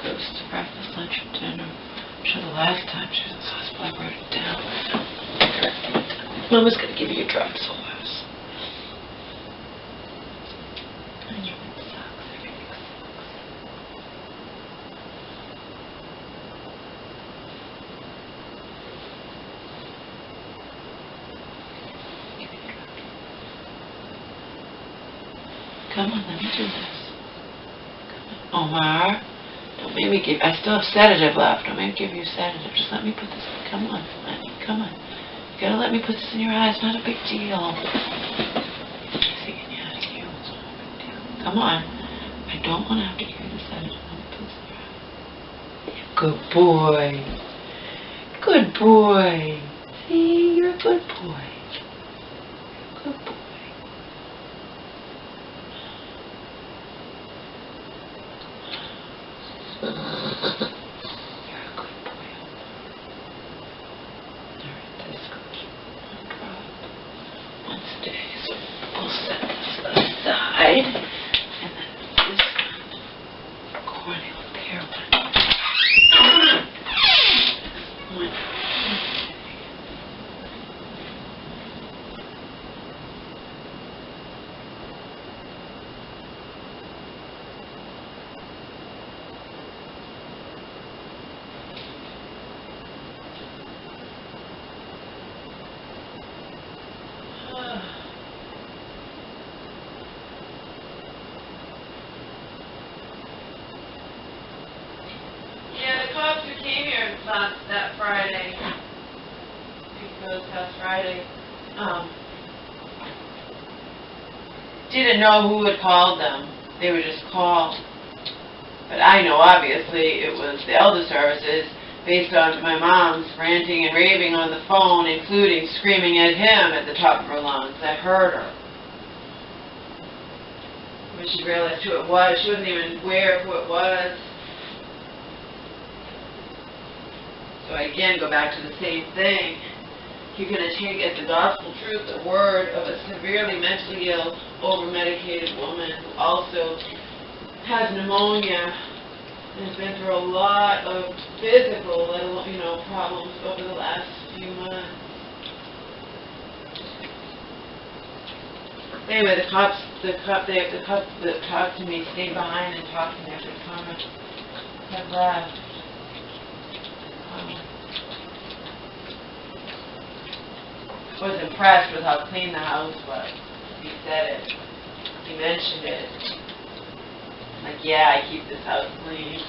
Goes to breakfast, lunch, and dinner. I'm sure the last time she was in the hospital, I wrote it down. Mama's gonna give you your drugs, Horace. I know it sucks. Everything sucks. Come on, let me do this. Come on. Omar. Don't make me give, I still have sedative left. Don't make me give you sedative. Just let me put this, come on, come on. You gotta let me put this in your eyes, not a big deal. Taking you out of you, it's not a big deal. Come on. I don't want to have to give you the sedative. Let me put this in your eyes. Good boy. Good boy. See, you're a good boy. Good boy. You're a good boy. Alright, that's good. One drop. One stay. So we'll set this aside. And then this one. Corneal care one. One. That Friday, past Friday, didn't know who had called them. They were just called. But I know, obviously, it was the Elder Services, based on my mom's ranting and raving on the phone, including screaming at him at the top of her lungs. I heard her. When she realized who it was, she wasn't even aware of who it was. So I again go back to the same thing. You're going to take as the gospel truth the word of a severely mentally ill, over-medicated woman who also has pneumonia and has been through a lot of physical, problems over the last few months. Anyway, the cops that talked to me stayed behind and talked to me after the comment had left. I was impressed with how clean the house was. He said it. He mentioned it. Like, yeah, I keep this house clean.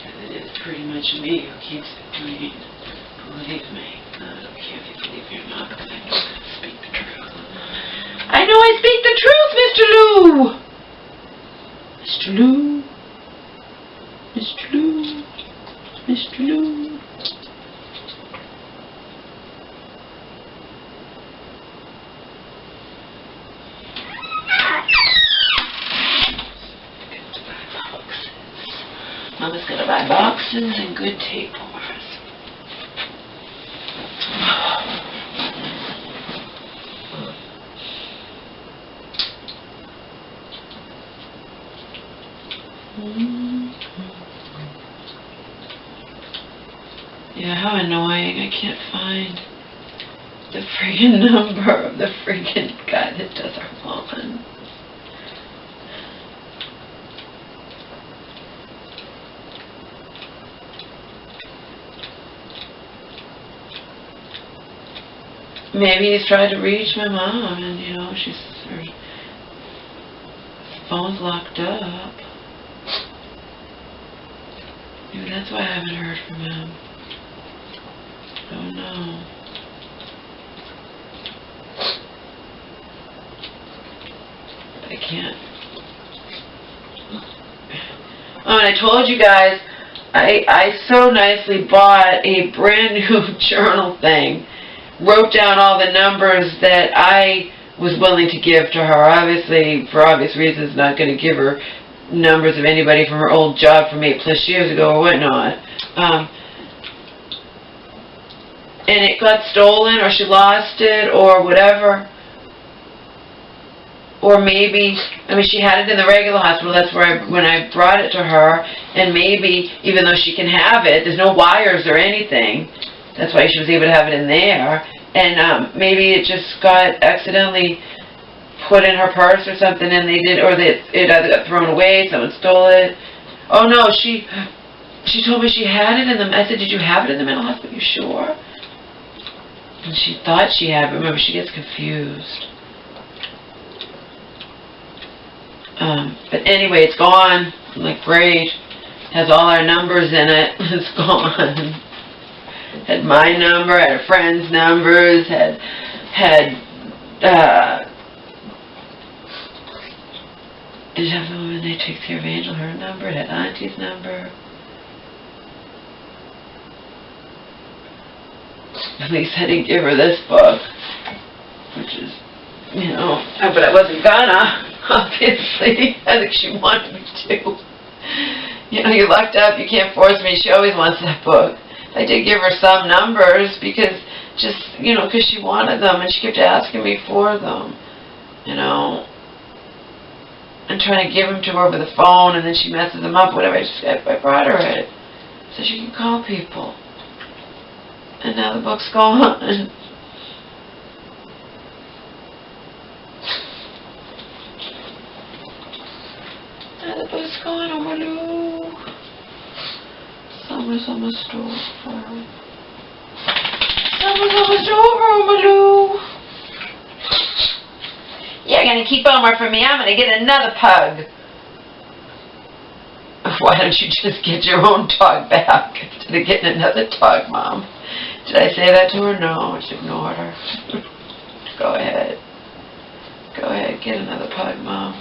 And it is pretty much me who keeps it clean. Believe me. I don't care if you believe me or not, because I know I speak the truth. I know I speak the truth, Mr. Lou! Mr. Lou. Mr. Lou. Mr. Lou. Mama's gonna buy boxes and good tape for us. Yeah, how annoying. I can't find the friggin' number of the friggin' guy that does our lawn. Maybe he's tried to reach my mom and, her phone's locked up. Maybe that's why I haven't heard from him. I don't know. I can't. Oh, and I told you guys, I so nicely bought a brand new journal thing. Wrote down all the numbers that I was willing to give to her. Obviously, for obvious reasons, not going to give her numbers of anybody from her old job from 8+ years ago or whatnot. And it got stolen, or she lost it, or whatever. Or maybe, I mean, she had it in the regular hospital. That's where when I brought it to her. And maybe, even though she can have it, there's no wires or anything. That's why she was able to have it in there. And maybe it just got accidentally put in her purse or something, and they did, or it either got thrown away, someone stole it. Oh no, she told me she had it in the. I said, did you have it in the mental hospital? You sure? And she thought she had, but remember, she gets confused. But anyway, it's gone. I'm like, great. Has all our numbers in it. It's gone. Had my number, had a friend's numbers, had did have the woman that takes care of Angel, her number, it had Auntie's number. At least I didn't give her this book, which is, you know, but I wasn't gonna, obviously. I think she wanted me to. You know, you're locked up, you can't force me. She always wants that book. I did give her some numbers because just, you know, because she wanted them and she kept asking me for them, you know, and trying to give them to her over the phone, and then she messes them up, whatever. I brought her it so she can call people. And now the book's gone. Now the book's gone, oh my Lou. Summer's almost over. Summer's almost over, oh my Lou. You're going to keep Omar from me. I'm going to get another pug. Why don't you just get your own dog back instead of getting another dog, Mom? Did I say that to her? No, I just ignored her. Go ahead. Go ahead, get another pug, Mom.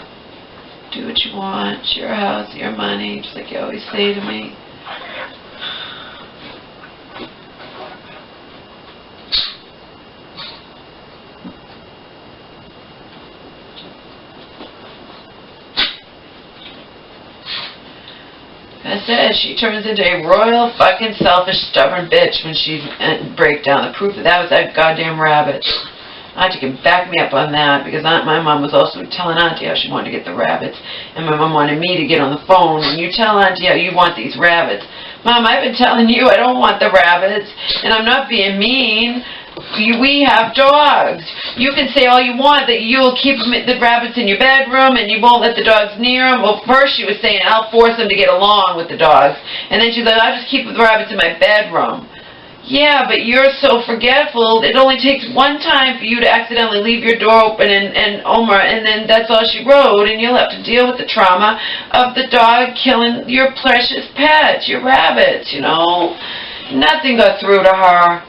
Do what you want. It's your house, your money, just like you always say to me. I said, she turns into a royal fucking selfish stubborn bitch when she breaks down. The proof of that was that goddamn rabbit. Auntie can back me up on that, because my mom was also telling Auntie how she wanted to get the rabbits, and my mom wanted me to get on the phone, and you tell Auntie how you want these rabbits. Mom, I've been telling you I don't want the rabbits, and I'm not being mean. We have dogs. You can say all you want that you'll keep the rabbits in your bedroom and you won't let the dogs near them. Well, first she was saying I'll force them to get along with the dogs, and then she's like, I'll just keep the rabbits in my bedroom. Yeah, but you're so forgetful. It only takes one time for you to accidentally leave your door open and Omar, and then that's all she wrote, and you'll have to deal with the trauma of the dog killing your precious pets, your rabbits, you know. Nothing got through to her.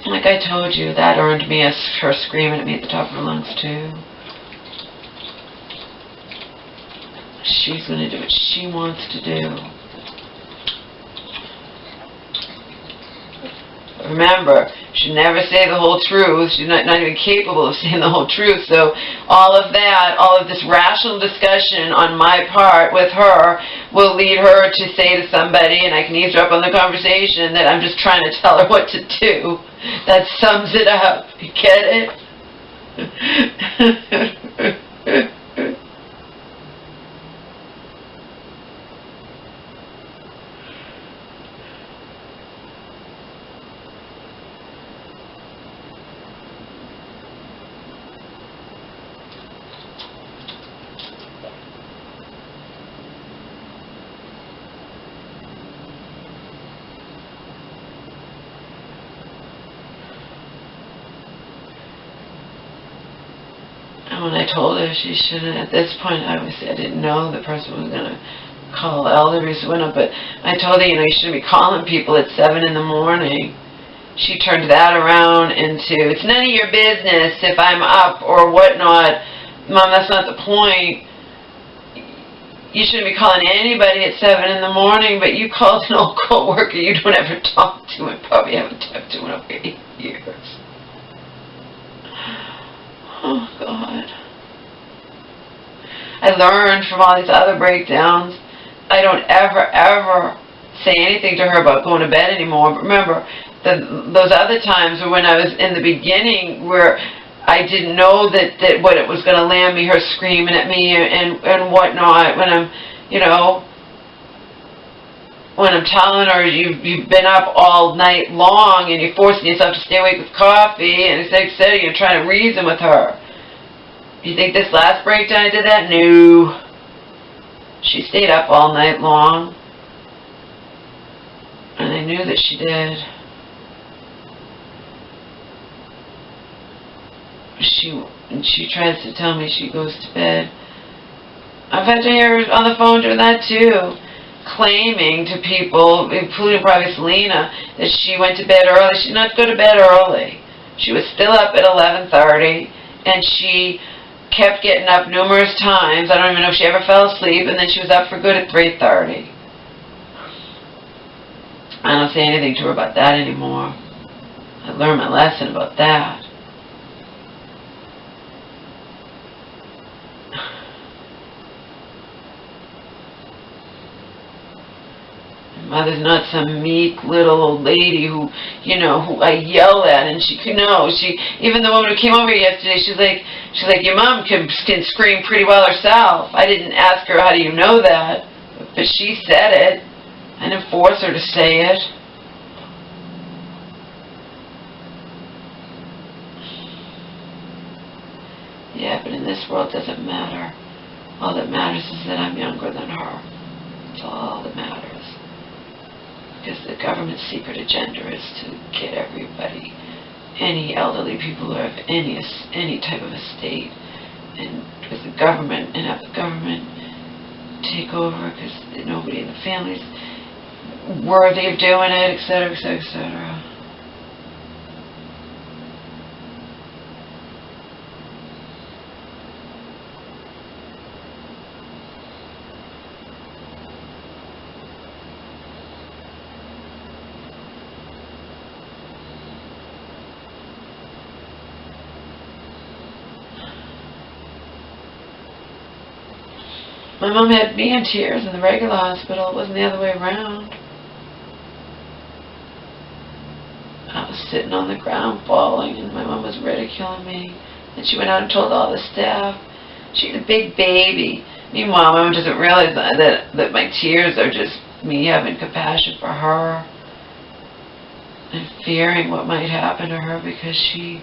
Like I told you, that earned me her screaming at me at the top of her lungs, too. She's going to do what she wants to do. Remember, she never say the whole truth. She's not even capable of saying the whole truth. So all of that, all of this rational discussion on my part with her will lead her to say to somebody, and I can eavesdrop on the conversation, that I'm just trying to tell her what to do. That sums it up. You get it? When I told her she shouldn't, at this point, obviously I didn't know the person was going to call elderly went up, but I told her, you know, you shouldn't be calling people at 7 in the morning. She turned that around into, it's none of your business if I'm up or whatnot. Mom, that's not the point. You shouldn't be calling anybody at 7 in the morning, but you called an old co-worker you don't ever talk to and probably haven't talked to in over 8 years. Oh, God. I learned from all these other breakdowns, I don't ever say anything to her about going to bed anymore. But remember, those other times were when I was in the beginning where I didn't know that what it was going to land me, her screaming at me and whatnot, when I'm, you know, when I'm telling her you've been up all night long and you're forcing yourself to stay awake with coffee and etc. You're trying to reason with her. You think this last breakdown I did that? No. She stayed up all night long. And I knew that she did. She tries to tell me she goes to bed. I've had to hear her on the phone doing that too. Claiming to people, including probably Selena, that she went to bed early. She did not go to bed early. She was still up at 11:30 and she kept getting up numerous times. I don't even know if she ever fell asleep, and then she was up for good at 3:30. I don't say anything to her about that anymore. I learned my lesson about that. Mother's not some meek little old lady who, you know, who I yell at, and she, no, even the woman who came over yesterday, she's like, your mom can scream pretty well herself. I didn't ask her, how do you know that? But she said it. I didn't force her to say it. Yeah, but in this world it doesn't matter. All that matters is that I'm younger than her. That's all that matters. Because the government's secret agenda is to get everybody, any elderly people who have any type of estate, and with the government, and have the government take over because nobody in the family's worthy of doing it, etc., etc., etc. My mom had me in tears in the regular hospital. It wasn't the other way around. I was sitting on the ground bawling, and my mom was ridiculing me. And she went out and told all the staff. She's a big baby. Meanwhile, my mom doesn't realize that my tears are just me having compassion for her and fearing what might happen to her because she,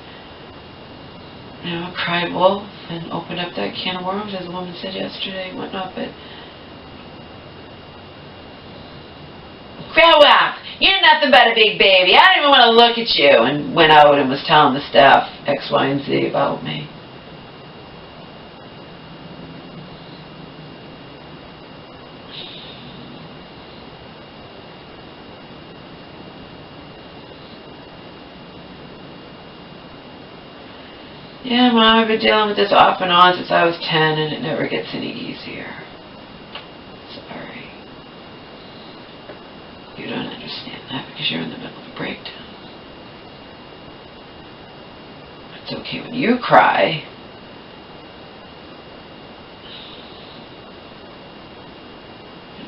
you know, cried wolf and opened up that can of worms, as the woman said yesterday and whatnot, but grow up! You're nothing but a big baby. I don't even want to look at you. And went out and was telling the staff X, Y, and Z about me. Yeah, Mom, I've been dealing with this off and on since I was 10, and it never gets any easier. Sorry. You don't understand that because you're in the middle of a breakdown. It's okay when you cry.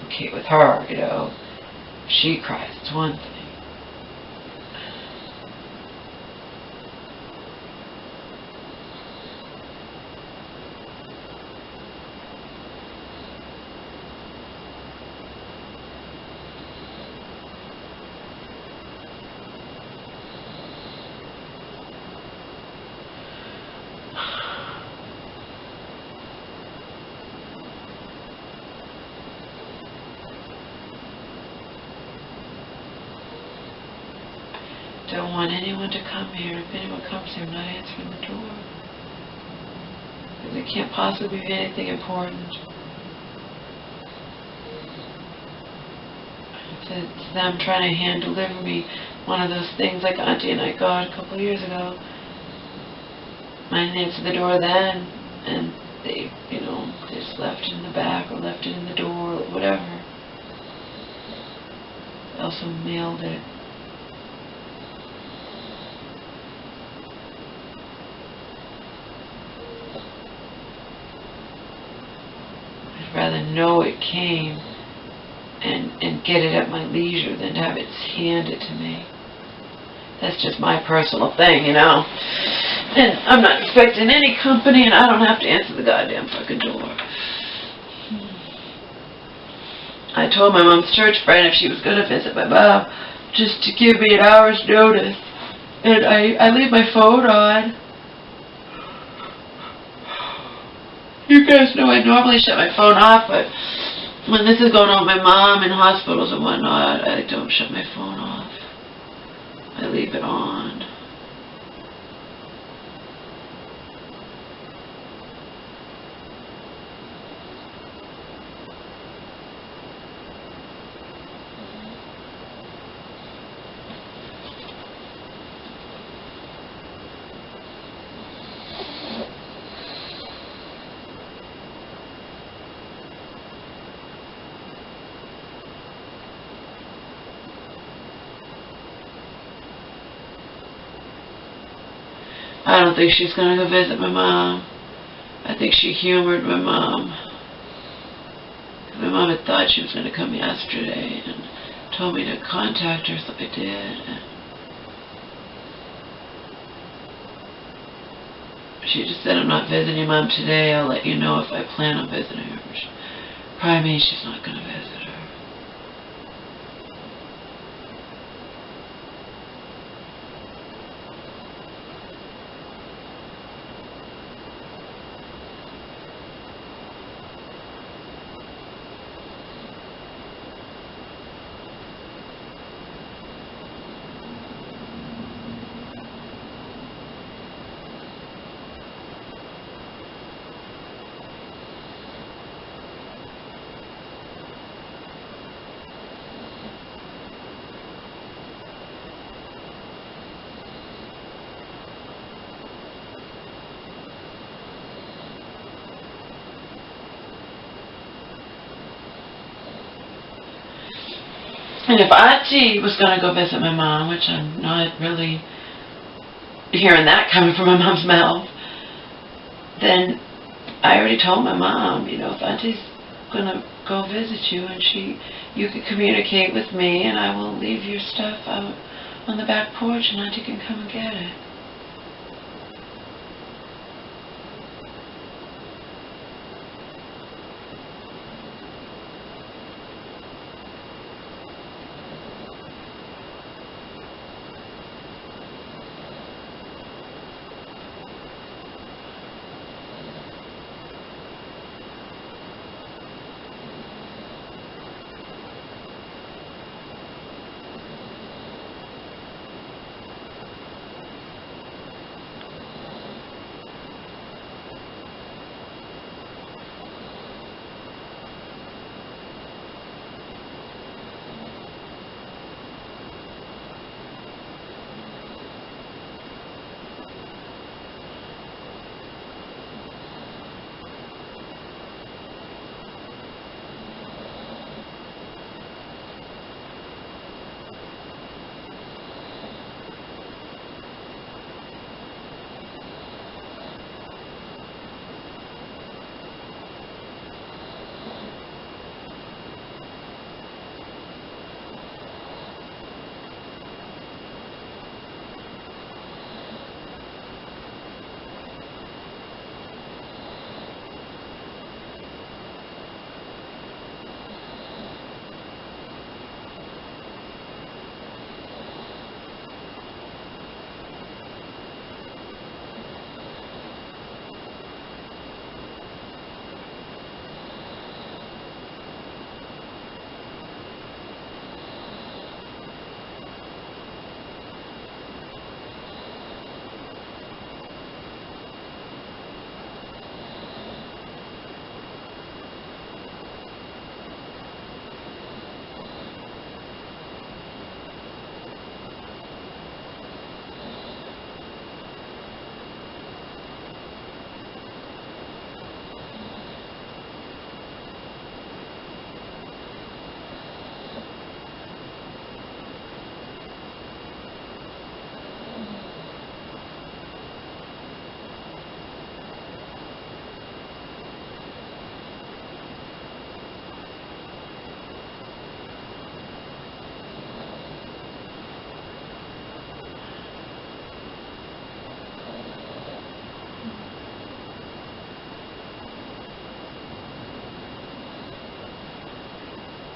Okay with her, you know. If she cries, it's one thing. Don't want anyone to come here. If anyone comes here, I'm not answering the door. Because it can't possibly be anything important. It's them trying to hand deliver me one of those things like Auntie and I got a couple of years ago. I didn't answer the door then, and they, you know, they just left it in the back or left it in the door or whatever. They also mailed it. I'd rather know it came and get it at my leisure than to have it handed to me. That's just my personal thing, you know. And I'm not expecting any company, and I don't have to answer the goddamn fucking door. I told my mom's church friend if she was going to visit my mom, just to give me an hour's notice. And I leave my phone on. You guys know I normally shut my phone off, but when this is going on with my mom in hospitals and whatnot, I don't shut my phone off. I leave it on. I don't think she's going to go visit my mom. I think she humored my mom. My mom had thought she was going to come yesterday and told me to contact her, so I did. And she just said, I'm not visiting Mom today. I'll let you know if I plan on visiting her. Which probably means she's not going to visit her. And if Auntie was going to go visit my mom, which I'm not really hearing that coming from my mom's mouth, then I already told my mom, you know, if Auntie's going to go visit you, and you can communicate with me, and I will leave your stuff out on the back porch, and Auntie can come and get it.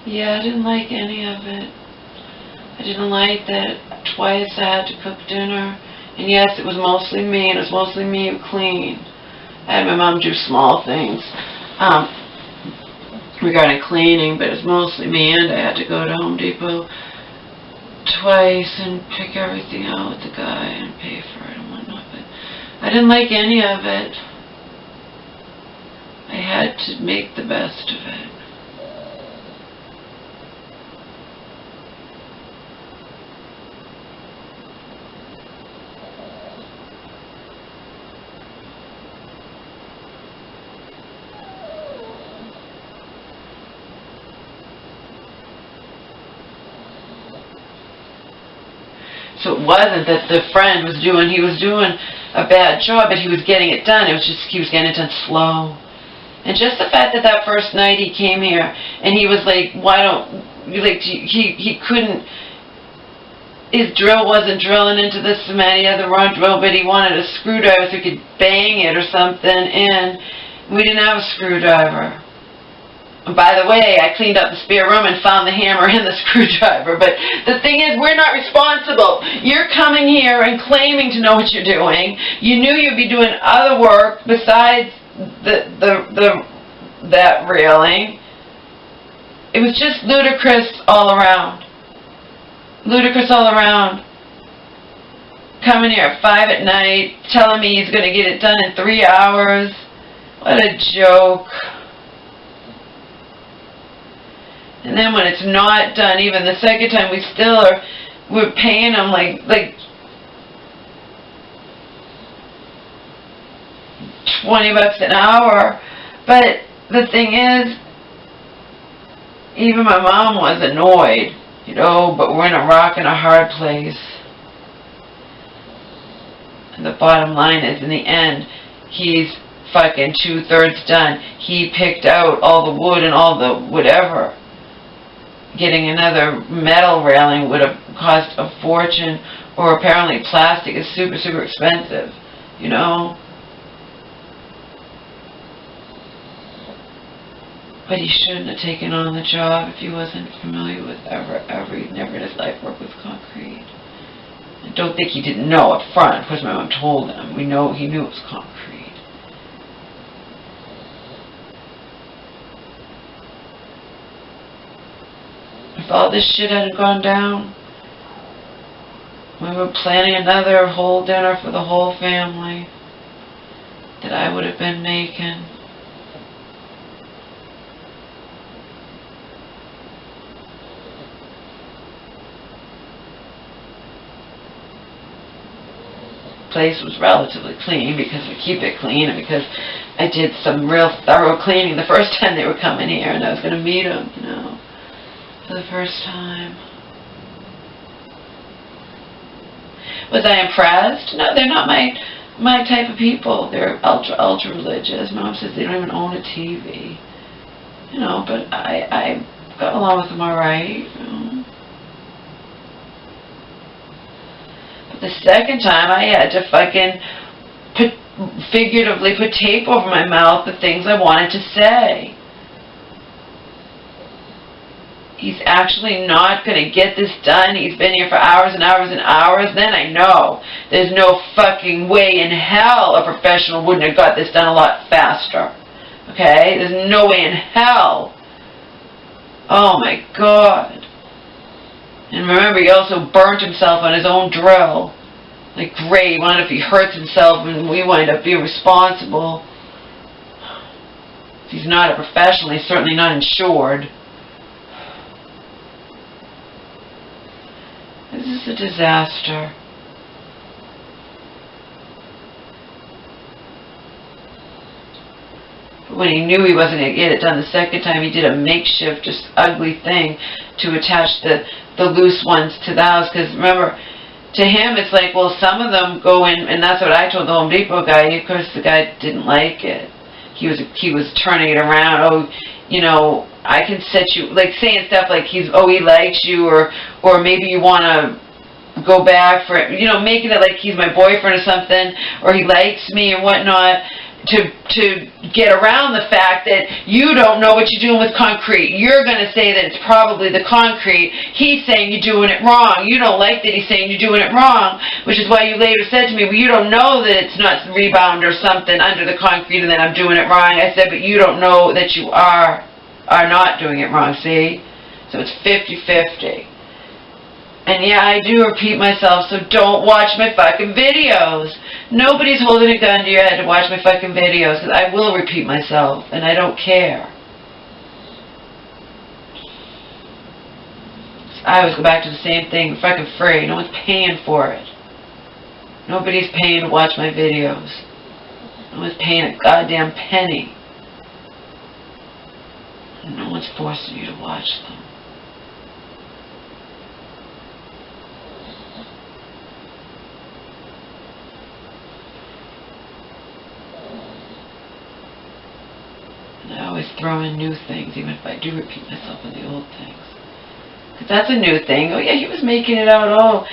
Yeah, I didn't like any of it. I didn't like that twice I had to cook dinner. And yes, it was mostly me, and it was mostly me who cleaned. I had my mom do small things regarding cleaning, but it was mostly me, and I had to go to Home Depot twice and pick everything out with the guy and pay for it and whatnot. But I didn't like any of it. I had to make the best of it. So it wasn't that the friend was doing, he was doing a bad job, but he was getting it done. It was just, he was getting it done slow. And just the fact that that first night he came here, and he was like, why don't, like, he couldn't, his drill wasn't drilling into the cement. He had the wrong drill, but he wanted a screwdriver so he could bang it or something in. We didn't have a screwdriver. By the way, I cleaned up the spare room and found the hammer and the screwdriver. But the thing is, we're not responsible. You're coming here and claiming to know what you're doing. You knew you'd be doing other work besides that railing. It was just ludicrous all around. Ludicrous all around. Coming here at 5 at night, telling me he's going to get it done in 3 hours. What a joke. And then when it's not done, even the second time, we're paying him like $20 an hour. But the thing is, even my mom was annoyed, you know, but we're in a rock and a hard place. And the bottom line is, in the end, he's fucking 2/3 done. He picked out all the wood and all the whatever. Getting another metal railing would have cost a fortune, or apparently plastic is super, super expensive, you know. But he shouldn't have taken on the job if he wasn't familiar with he'd never in his life worked with concrete. I don't think he didn't know up front. Of course, my mom told him. We know he knew it was concrete. If all this shit hadn't gone down, we were planning another whole dinner for the whole family that I would have been making. The place was relatively clean because we keep it clean, and because I did some real thorough cleaning the first time they were coming here, and I was going to meet them, you know, for the first time. Was I impressed? No, they're not my type of people. They're ultra religious. My mom says they don't even own a TV. You know, but I got along with them all right. You know. But the second time, I had to fucking figuratively put tape over my mouth the things I wanted to say. He's actually not going to get this done. He's been here for hours and hours and hours. Then I know there's no fucking way in hell a professional wouldn't have got this done a lot faster. Okay? There's no way in hell. Oh my God. And remember, he also burnt himself on his own drill. Like, great. What if he hurts himself and we wind up being responsible? He's not a professional. He's certainly not insured. This is a disaster. But when he knew he wasn't going to get it done the second time, he did a makeshift, just ugly thing to attach the loose ones to the house. Because remember, to him it's like, well, some of them go in, and that's what I told the Home Depot guy. Of course, the guy didn't like it. He was turning it around. Oh, you know, I can set you, like saying stuff like he likes you, or maybe you want to go back for, you know, making it like he's my boyfriend or something, or he likes me or whatnot. to get around the fact that you don't know what you're doing with concrete. You're going to say that it's probably the concrete. He's saying you're doing it wrong. You don't like that he's saying you're doing it wrong, which is why you later said to me, well, you don't know that it's not rebound or something under the concrete and that I'm doing it wrong. I said, but you don't know that you are not doing it wrong, see? So it's 50-50. And yeah, I do repeat myself, so don't watch my fucking videos. Nobody's holding a gun to your head to watch my fucking videos, because I will repeat myself, and I don't care. I always go back to the same thing, fucking free. No one's paying for it. Nobody's paying to watch my videos. No one's paying a goddamn penny. And no one's forcing you to watch them. I always throw in new things, even if I do repeat myself in the old things. Because that's a new thing. Oh yeah, he was making it out, oh,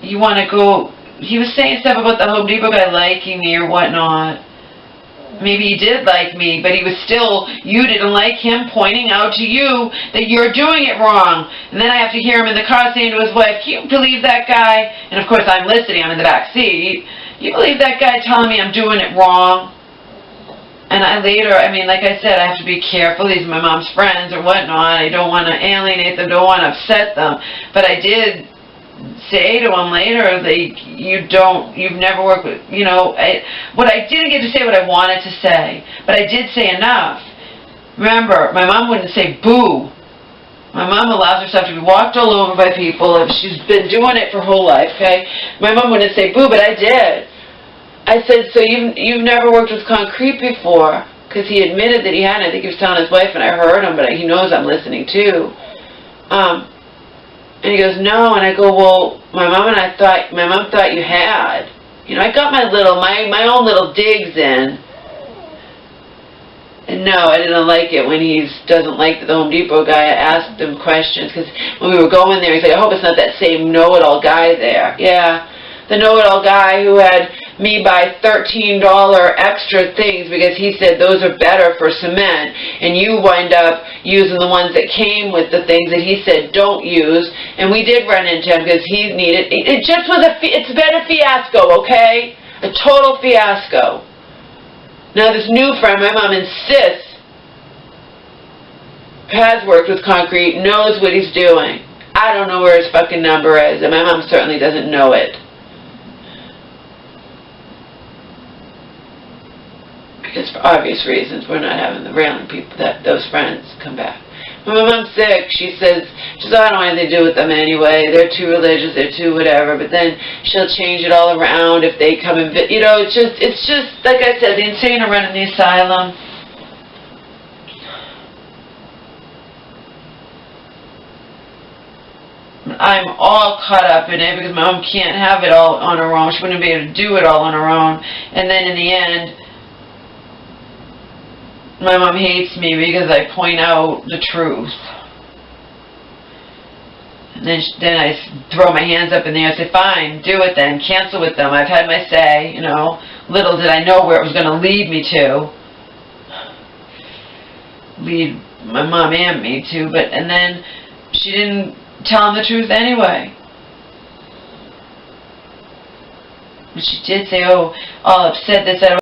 you want to go, he was saying stuff about the Home Depot guy liking me or whatnot. Maybe he did like me, but he was still, you didn't like him pointing out to you that you're doing it wrong. And then I have to hear him in the car saying to his wife, can you believe that guy? And of course I'm listening, I'm in the back seat. You believe that guy telling me I'm doing it wrong? And I mean, like I said, I have to be careful. These are my mom's friends or whatnot. I don't want to alienate them, don't want to upset them. But I did say to him later, like, you've never worked with, you know, I didn't get to say what I wanted to say, but I did say enough. Remember, my mom wouldn't say boo. My mom allows herself to be walked all over by people. She's been doing it for her whole life, okay? My mom wouldn't say boo, but I did. I said, so you've never worked with concrete before? Because he admitted that he hadn't. I think he was telling his wife, and I heard him, but he knows I'm listening too. And he goes, no. And I go, well, my mom thought you had. You know, I got my own little digs in. And no, I didn't like it when he doesn't like the Home Depot guy. I asked him questions, because when we were going there, he's like, I hope it's not that same know-it-all guy there. Yeah, the know-it-all guy who had me buy $13 extra things because he said those are better for cement, and you wind up using the ones that came with the things that he said don't use. And we did run into him because he needed it. Just was it's been a fiasco, okay? A total fiasco. Now this new friend, my mom insists, has worked with concrete, knows what he's doing. I don't know where his fucking number is, and my mom certainly doesn't know it. Because for obvious reasons, we're not having the railing people, those friends come back. When my mom's sick, she says, I don't want anything to do with them anyway. They're too religious, they're too whatever. But then she'll change it all around if they come and, you know, it's just, like I said, the insane are running the asylum. I'm all caught up in it because my mom can't have it all on her own. She wouldn't be able to do it all on her own. And then in the end, my mom hates me because I point out the truth. And then I throw my hands up in the air and say, fine, do it then. Cancel with them. I've had my say, you know. Little did I know where it was going to lead me to. Lead my mom and me to. And then she didn't tell him the truth anyway. But she did say, oh, all upset this,